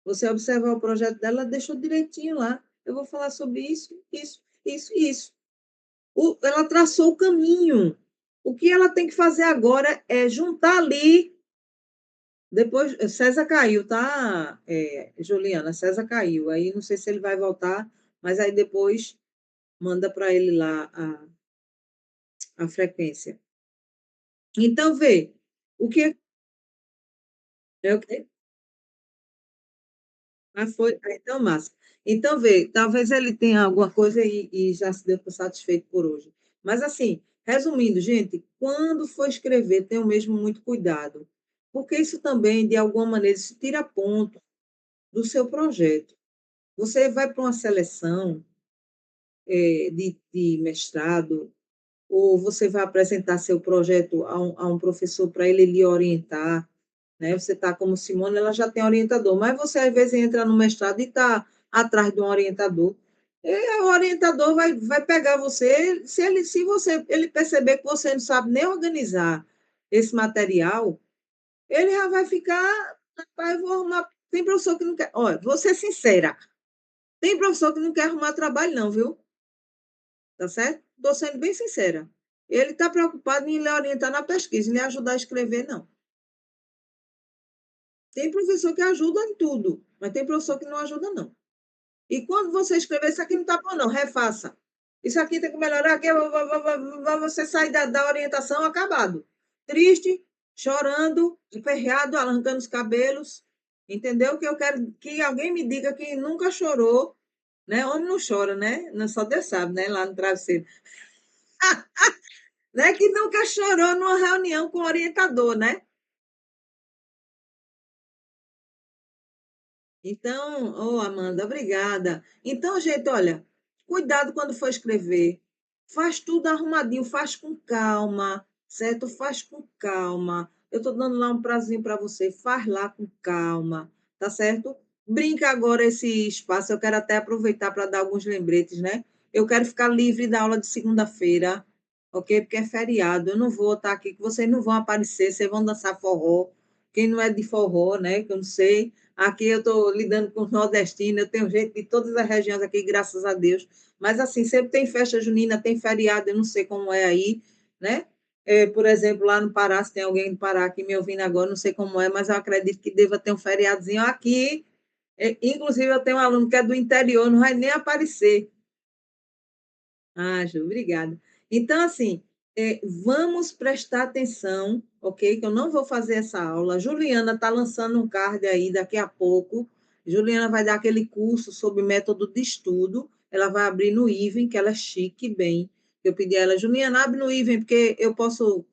Você observar o projeto dela, ela deixou direitinho lá. Eu vou falar sobre isso, isso, isso e isso. Ela traçou o caminho. O que ela tem que fazer agora é juntar ali. Depois, César caiu, tá, Juliana? César caiu. Aí não sei se ele vai voltar, mas aí depois manda para ele lá a frequência. Então, vê, o que é o quê? Ah, foi? Ah, então, massa. Então, vê, talvez ele tenha alguma coisa e já se deu por satisfeito por hoje. Mas, assim, resumindo, gente, quando for escrever, tenham mesmo muito cuidado, porque isso também, de alguma maneira, se tira ponto do seu projeto. Você vai para uma seleção de mestrado, ou você vai apresentar seu projeto a um professor para ele lhe orientar, né? Você está como Simone, ela já tem orientador, mas você às vezes entra no mestrado e está atrás de um orientador. E o orientador vai pegar você, se ele perceber que você não sabe nem organizar esse material, ele já vai ficar, rapaz, eu vou arrumar. Tem professor que não quer. Olha, vou ser sincera, tem professor que não quer arrumar trabalho, não, viu? Tá certo? Estou sendo bem sincera. Ele está preocupado em lhe orientar na pesquisa, em lhe ajudar a escrever, não. Tem professor que ajuda em tudo, mas tem professor que não ajuda, não. E quando você escrever, isso aqui não está bom, não, refaça. Isso aqui tem que melhorar, aqui você sai da orientação acabado. Triste, chorando, emperrado, arrancando os cabelos. Entendeu? Que eu quero que alguém me diga que nunca chorou, né? Homem não chora, né? Não, só Deus sabe, né? Lá no travesseiro. Né? Que nunca chorou numa reunião com o orientador, né? Então, Amanda, obrigada. Então, gente, olha, cuidado quando for escrever. Faz tudo arrumadinho, faz com calma, certo? Faz com calma. Eu estou dando lá um prazinho para você, faz lá com calma, tá certo? Brinca agora esse espaço, eu quero até aproveitar para dar alguns lembretes, né? Eu quero ficar livre da aula de segunda-feira, ok? Porque é feriado, eu não vou estar aqui, que vocês não vão aparecer, vocês vão dançar forró. Quem não é de forró, né? Que eu não sei, Aqui eu estou lidando com os nordestinos, eu tenho gente de todas as regiões aqui, graças a Deus. Mas, assim, sempre tem festa junina, tem feriado, eu não sei como é aí, né? Por exemplo, lá no Pará, se tem alguém do Pará aqui me ouvindo agora, não sei como é, mas eu acredito que deva ter um feriadozinho aqui. Inclusive, eu tenho um aluno que é do interior, não vai nem aparecer. Ah, Ju, obrigada. Então, assim, vamos prestar atenção, ok? Que eu não vou fazer essa aula. A Juliana está lançando um card aí daqui a pouco. Juliana vai dar aquele curso sobre método de estudo. Ela vai abrir no Iven, que ela é chique, bem. Eu pedi a ela, Juliana, abre no Iven, porque eu posso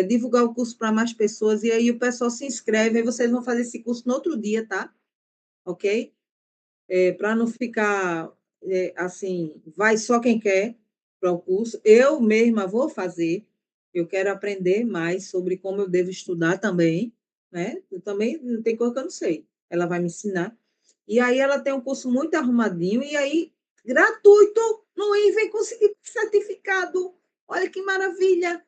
divulgar o curso para mais pessoas, e aí o pessoal se inscreve, e vocês vão fazer esse curso no outro dia, tá? Ok? Para não ficar assim, vai só quem quer para o curso. Eu mesma vou fazer, eu quero aprender mais sobre como eu devo estudar também, né? Eu também não tem coisa que eu não sei. Ela vai me ensinar. E aí ela tem um curso muito arrumadinho, e aí, gratuito, no IN, vem conseguir certificado. Olha que maravilha!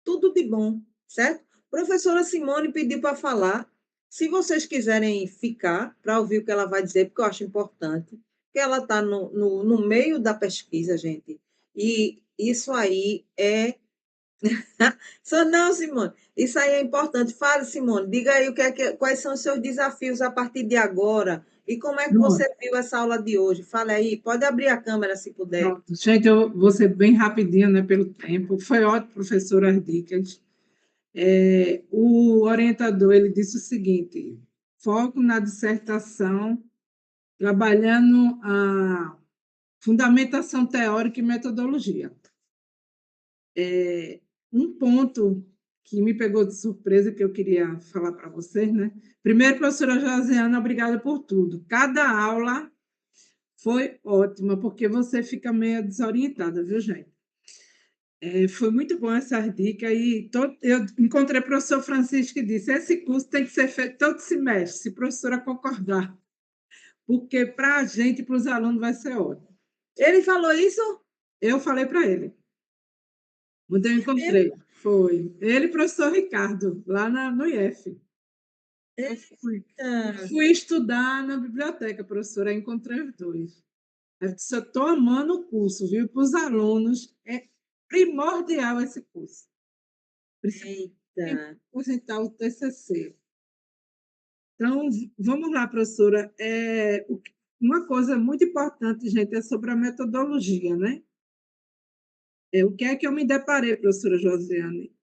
Tudo de bom, certo? Professora Simone pediu para falar. Se vocês quiserem ficar para ouvir o que ela vai dizer, porque eu acho importante, que ela está no meio da pesquisa, gente. E isso aí é. Só não, Simone. Isso aí é importante. Fale, Simone. Diga aí quais são os seus desafios a partir de agora. E como é que Pronto, você viu essa aula de hoje? Fale aí. Pode abrir a câmera se puder. pronto. Gente, eu vou ser bem rapidinho, né, pelo tempo. Foi ótimo, professor, as dicas. O orientador ele disse o seguinte: foco na dissertação, trabalhando a fundamentação teórica e metodologia. Um ponto que me pegou de surpresa, que eu queria falar para vocês, né? Primeiro, professora Josiana, obrigada por tudo. Cada aula foi ótima, porque você fica meio desorientada, viu, gente? Foi muito bom essas dicas e eu encontrei o professor Francisco que disse, esse curso tem que ser feito todo semestre, se a professora concordar, porque para a gente, para os alunos, vai ser ótimo. Ele falou isso? Eu falei para ele, quando eu Ele, encontrei, foi ele e o professor Ricardo, lá no IF. Eu fui, eita. fui estudar na biblioteca, professora, aí encontrei os dois. Eu disse, eu estou amando o curso, viu? Para os alunos, é primordial esse curso. Precisa Eita. apresentar o TCC. Então, vamos lá, professora. Uma coisa muito importante, gente, é sobre a metodologia, né? O que é que eu me deparei, professora Josiane?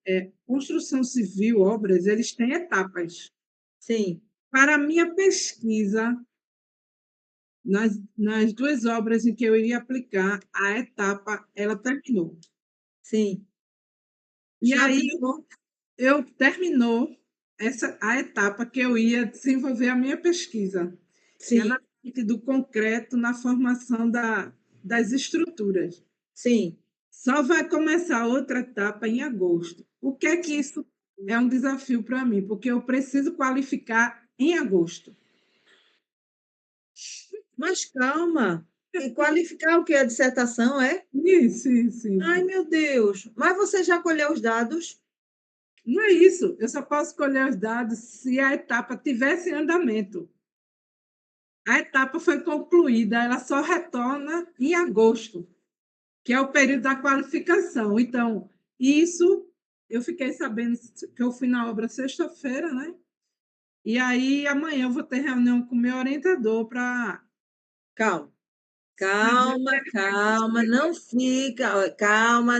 Construção civil, obras, eles têm etapas. Sim, Para a minha pesquisa, nas duas obras em que eu iria aplicar, a etapa, ela terminou. sim. E Já aí, aplicou? eu terminou a etapa que eu ia desenvolver a minha pesquisa, que é Sim, na parte do concreto, na formação das estruturas. sim. Só vai começar outra etapa em agosto. O que é que isso é um desafio para mim? Porque eu preciso qualificar em agosto. Mas calma. E qualificar o que? A dissertação, é? Isso, isso, Ai, isso. meu Deus. Mas você já colheu os dados? Não é isso. Eu só posso colher os dados se a etapa tivesse em andamento. A etapa foi concluída, ela só retorna em agosto, que é o período da qualificação. Então, isso eu fiquei sabendo que eu fui na obra sexta-feira, né? E aí amanhã eu vou ter reunião com o meu orientador para Calma. saber o que Calma, ele vai calma, dizer. não fica, ó, calma,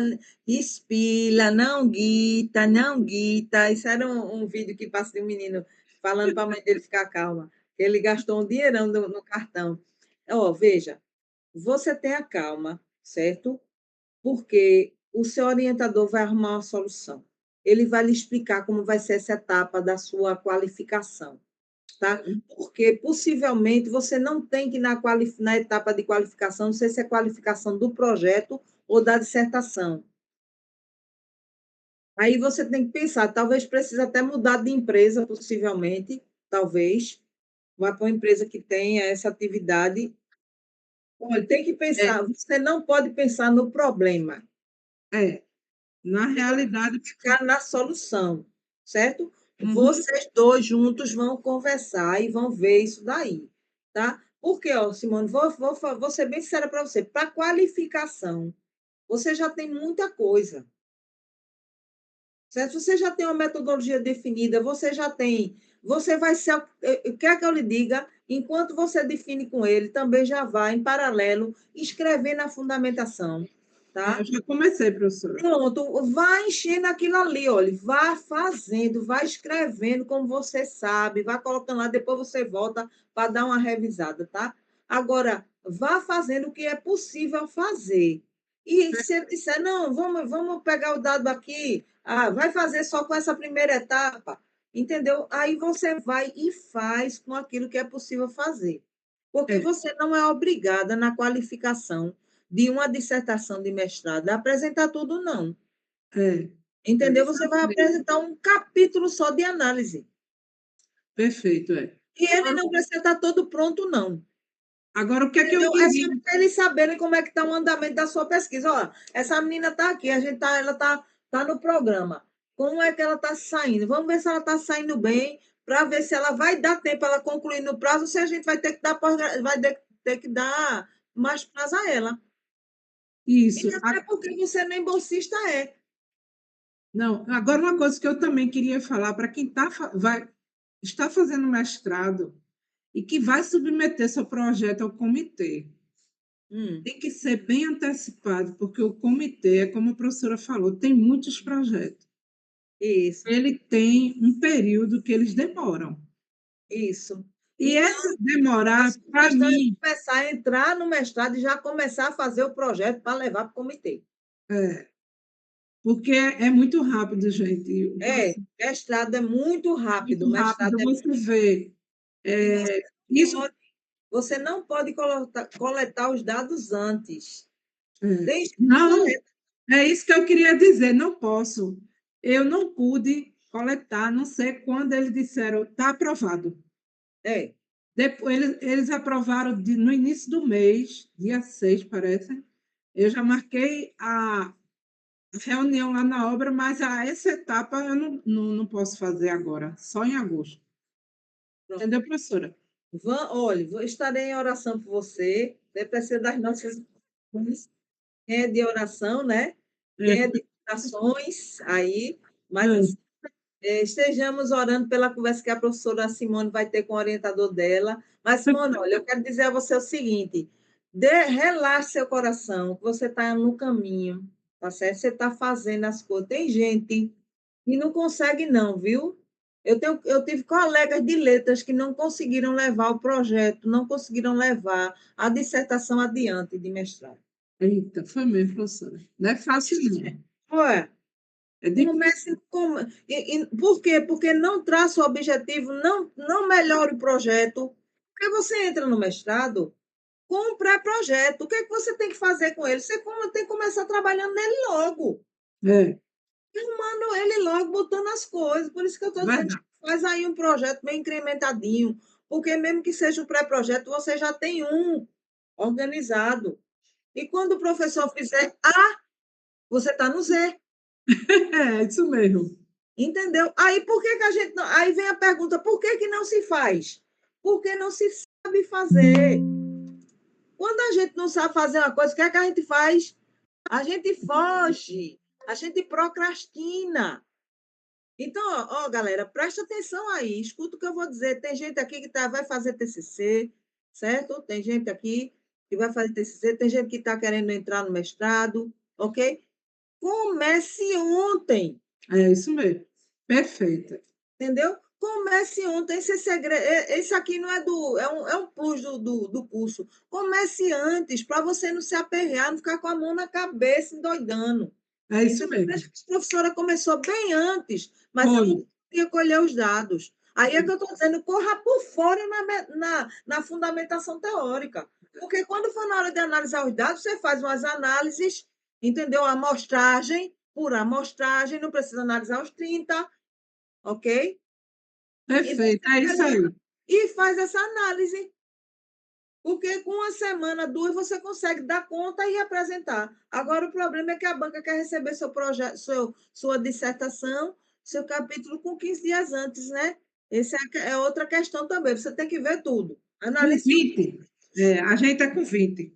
respira, não grita, não grita. Isso era um vídeo que passa de um menino falando para a mãe dele ficar calma. Ele gastou um dinheirão no cartão. Ó, veja, você tenha calma, certo? Porque o seu orientador vai arrumar uma solução. Ele vai lhe explicar como vai ser essa etapa da sua qualificação, tá? Porque possivelmente você não tem que ir na etapa de qualificação, não sei se é qualificação do projeto ou da dissertação. Aí você tem que pensar, talvez precise até mudar de empresa, possivelmente, talvez. Vá para uma empresa que tenha essa atividade. Olha, tem que É, pensar, você não pode pensar no problema. na realidade, Ficar na solução, certo? Uhum. Vocês dois juntos vão conversar e vão ver isso daí, tá? Porque, ó, Simone, vou ser bem sincera para você. Para qualificação, você já tem muita coisa, certo? Você já tem uma metodologia definida, você já tem. Você vai ser. Quer que eu lhe diga? Enquanto você define com ele, também já vai, em paralelo, escrevendo a fundamentação, tá? Eu já comecei, professora. Pronto, vai enchendo aquilo ali, olha, vá fazendo, vai escrevendo como você sabe, vai colocando lá, depois você volta para dar uma revisada, tá? Agora, vá fazendo o que é possível fazer. E se ele disser, não, vamos pegar o dado aqui, vai fazer só com essa primeira etapa, entendeu? Aí você vai e faz com aquilo que é possível fazer. Porque É, você não é obrigada na qualificação de uma dissertação de mestrado a apresentar tudo, não. é, Entendeu? Você vai exatamente. apresentar um capítulo só de análise. Perfeito, é. E ele Agora, não precisa estar todo pronto, não. agora, o que é que eu Entendeu? É só queria? para eles saberem como é que está o andamento da sua pesquisa. Ó, essa menina está aqui, ela tá no programa. Como é que ela está saindo? Vamos ver se ela está saindo bem, para ver se ela vai dar tempo ela concluir no prazo, ou se a gente vai ter que dar, ter que dar mais prazo a ela. E Isso. até porque você nem bolsista é. Não, agora uma coisa que eu também queria falar para quem está fazendo mestrado e que vai submeter seu projeto ao comitê. Hum, Tem que ser bem antecipado, porque o comitê, como a professora falou, tem muitos projetos. isso, Ele tem um período que eles demoram. isso. E Então, esse demorar, a para sugestão é mim, começar a entrar no mestrado e já começar a fazer o projeto para levar para o comitê. é, porque é muito rápido, gente. O É, processo mestrado é muito é rápido, muito mestrado rápido. é Você vê, e você isso. pode, você não pode coletar os dados antes. É, Tem gente que não, coleta. é isso que eu queria dizer, não posso. Eu não pude coletar, não sei quando eles disseram, está aprovado. É, Depois, eles aprovaram no início do mês, dia 6 parece. Eu já marquei a reunião lá na obra, mas essa etapa eu não posso fazer agora, só em agosto. pronto. Entendeu, professora? Olha, estarei em oração por você. Você precisa das nossas orações. Quem é de oração, né? Quem é É, de orações aí, mas é, assim, estejamos orando pela conversa que a professora Simone vai ter com o orientador dela. Mas, Simone, olha, eu quero dizer a você o seguinte: relaxe seu coração, que você está no caminho, tá certo? Você está fazendo as coisas. Tem gente que não consegue, não, viu? Eu tive colegas de letras que não conseguiram levar o projeto, não conseguiram levar a dissertação adiante de mestrado. eita, foi mesmo, professora. Não é fácil, não. Ué, É difícil. comece com. Por quê? Porque não traça o objetivo, não melhora o projeto. Porque você entra no mestrado com um pré-projeto. O que é que você tem que fazer com ele? Você tem que começar trabalhando nele logo. É, Filmando ele logo, botando as coisas. Por isso que eu estou dizendo, verdade. faz aí um projeto bem incrementadinho. Porque mesmo que seja um pré-projeto, você já tem um organizado. E quando o professor fizer A, você está no Z. É, isso mesmo. Entendeu? Aí por que que a gente não... Aí vem a pergunta, por que que não se faz? Porque não se sabe fazer. Quando a gente não sabe fazer uma coisa, o que é que a gente faz? A gente foge, a gente procrastina. Então, ó, galera, presta atenção aí, escuta o que eu vou dizer. Tem gente aqui que vai fazer TCC, certo? Tem gente aqui que vai fazer TCC, tem gente que está querendo entrar no mestrado, ok? Comece ontem. É isso mesmo. Perfeita. Entendeu? Comece ontem, esse segredo, esse aqui não é é um plus do curso. Comece antes, para você não se aperrear, não ficar com a mão na cabeça, endoidando. É isso Entendeu? mesmo. A professora começou bem antes, mas ela Foi. não conseguia colher os dados. Aí é que eu estou dizendo, corra por fora na fundamentação teórica. Porque quando for na hora de analisar os dados, você faz umas análises, entendeu? Amostragem, por amostragem, não precisa analisar os 30, ok? E, Perfeito. É isso aí. e faz essa análise. Porque com uma semana, duas, você consegue dar conta e apresentar. Agora, o problema é que a banca quer receber seu projeto, sua dissertação seu capítulo com 15 dias antes, né? Essa é outra questão também. Você tem que ver tudo. Com Analise 20. A gente é com 20.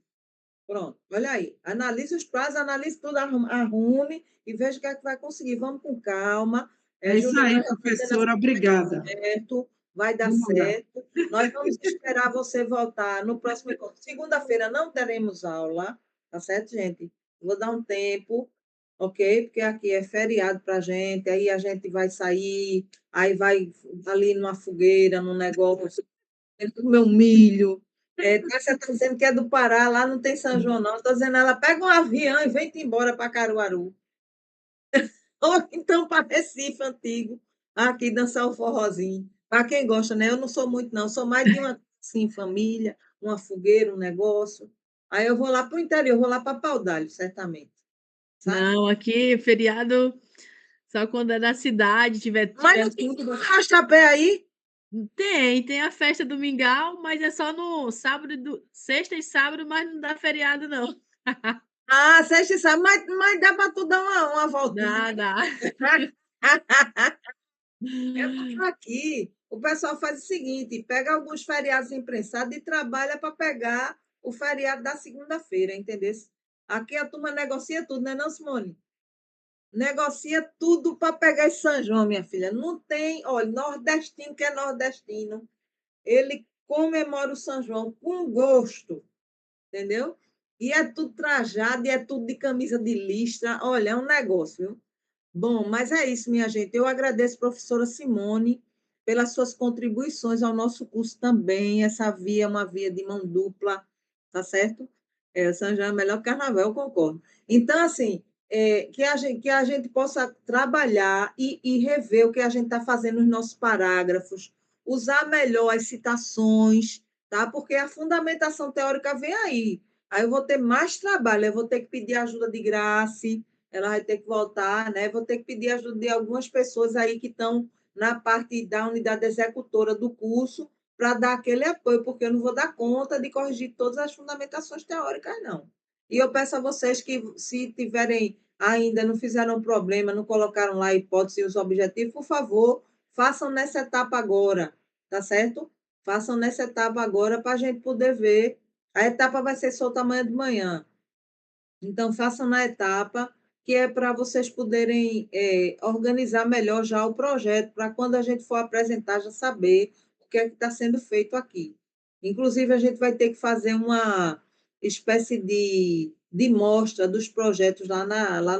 Pronto, olha aí. Analise os prazos, analise tudo, arrume e veja o que é que vai conseguir. Vamos com calma. É isso Juliana aí, já está dizendo assim, professora. Obrigada. certo, vai dar Vou mandar. certo. Nós vamos esperar você voltar no próximo encontro. Segunda-feira não teremos aula, tá certo, gente? Vou dar um tempo, ok? Porque aqui é feriado para a gente, aí a gente vai sair, aí vai ali numa fogueira, num negócio, comer um milho. Você está dizendo que é do Pará, lá não tem São João, não. Estou dizendo, ela pega um avião e vem-te embora para Caruaru. Ou então para Recife Antigo, aqui dançar o forrozinho. Para quem gosta, né? Eu não sou muito, não. Sou mais de uma assim, família, uma fogueira, um negócio. Aí eu vou lá para o interior, vou lá para Paudalho, certamente. Sabe? Não, aqui feriado só quando é da cidade, Mas tiver não tem tudo. arrasta-pé aí? Tem a festa do Mingau, mas é só no sábado, sexta e sábado, mas não dá feriado, não. Ah, sexta e sábado, mas dá para tu dar uma voltinha. Dá. É porque aqui o pessoal faz o seguinte: pega alguns feriados imprensados e trabalha para pegar o feriado da segunda-feira, entendeu? Aqui a turma negocia tudo, não é não, Simone? Negocia tudo para pegar esse São João, minha filha. Não tem, olha, nordestino que é nordestino, ele comemora o São João com gosto, entendeu? E é tudo trajado, e é tudo de camisa de listra. Olha, é um negócio, viu? Bom, mas é isso, minha gente. Eu agradeço, professora Simone, pelas suas contribuições ao nosso curso também. Essa via é uma via de mão dupla, tá certo? São João é melhor que carnaval, eu concordo. Então, assim, que a gente possa trabalhar e rever o que a gente está fazendo nos nossos parágrafos, usar melhor as citações, tá? Porque a fundamentação teórica vem aí. Aí eu vou ter mais trabalho, eu vou ter que pedir ajuda de graça, ela vai ter que voltar, né? Vou ter que pedir ajuda de algumas pessoas aí que estão na parte da unidade executora do curso para dar aquele apoio, porque eu não vou dar conta de corrigir todas as fundamentações teóricas, não. E eu peço a vocês que, se tiverem ainda, não fizeram problema, não colocaram lá a hipótese e os objetivos, por favor, façam nessa etapa agora, tá certo? Façam nessa etapa agora para a gente poder ver. A etapa vai ser solta amanhã de manhã. Então, façam na etapa, que é para vocês poderem organizar melhor já o projeto, para quando a gente for apresentar, já saber o que é que está sendo feito aqui. Inclusive, a gente vai ter que fazer uma espécie de mostra dos projetos lá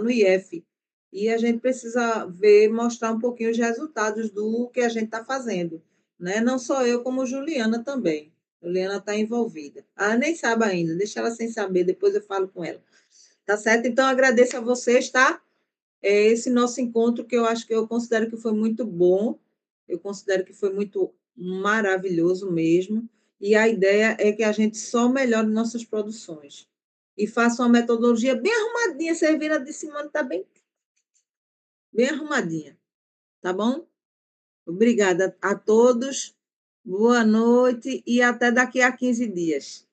no IF. E a gente precisa ver, mostrar um pouquinho os resultados do que a gente está fazendo. Né? Não só eu, como Juliana também. Juliana está envolvida. Ela nem sabe ainda, deixa ela sem saber, depois eu falo com ela. Tá certo? Então, agradeço a vocês, tá? Esse nosso encontro, que eu acho que eu considero que foi muito bom, eu considero que foi muito maravilhoso mesmo, e a ideia é que a gente só melhore nossas produções e faça uma metodologia bem arrumadinha. Você vira de Simone, está bem arrumadinha, tá bom? Obrigada a todos, boa noite e até daqui a 15 dias.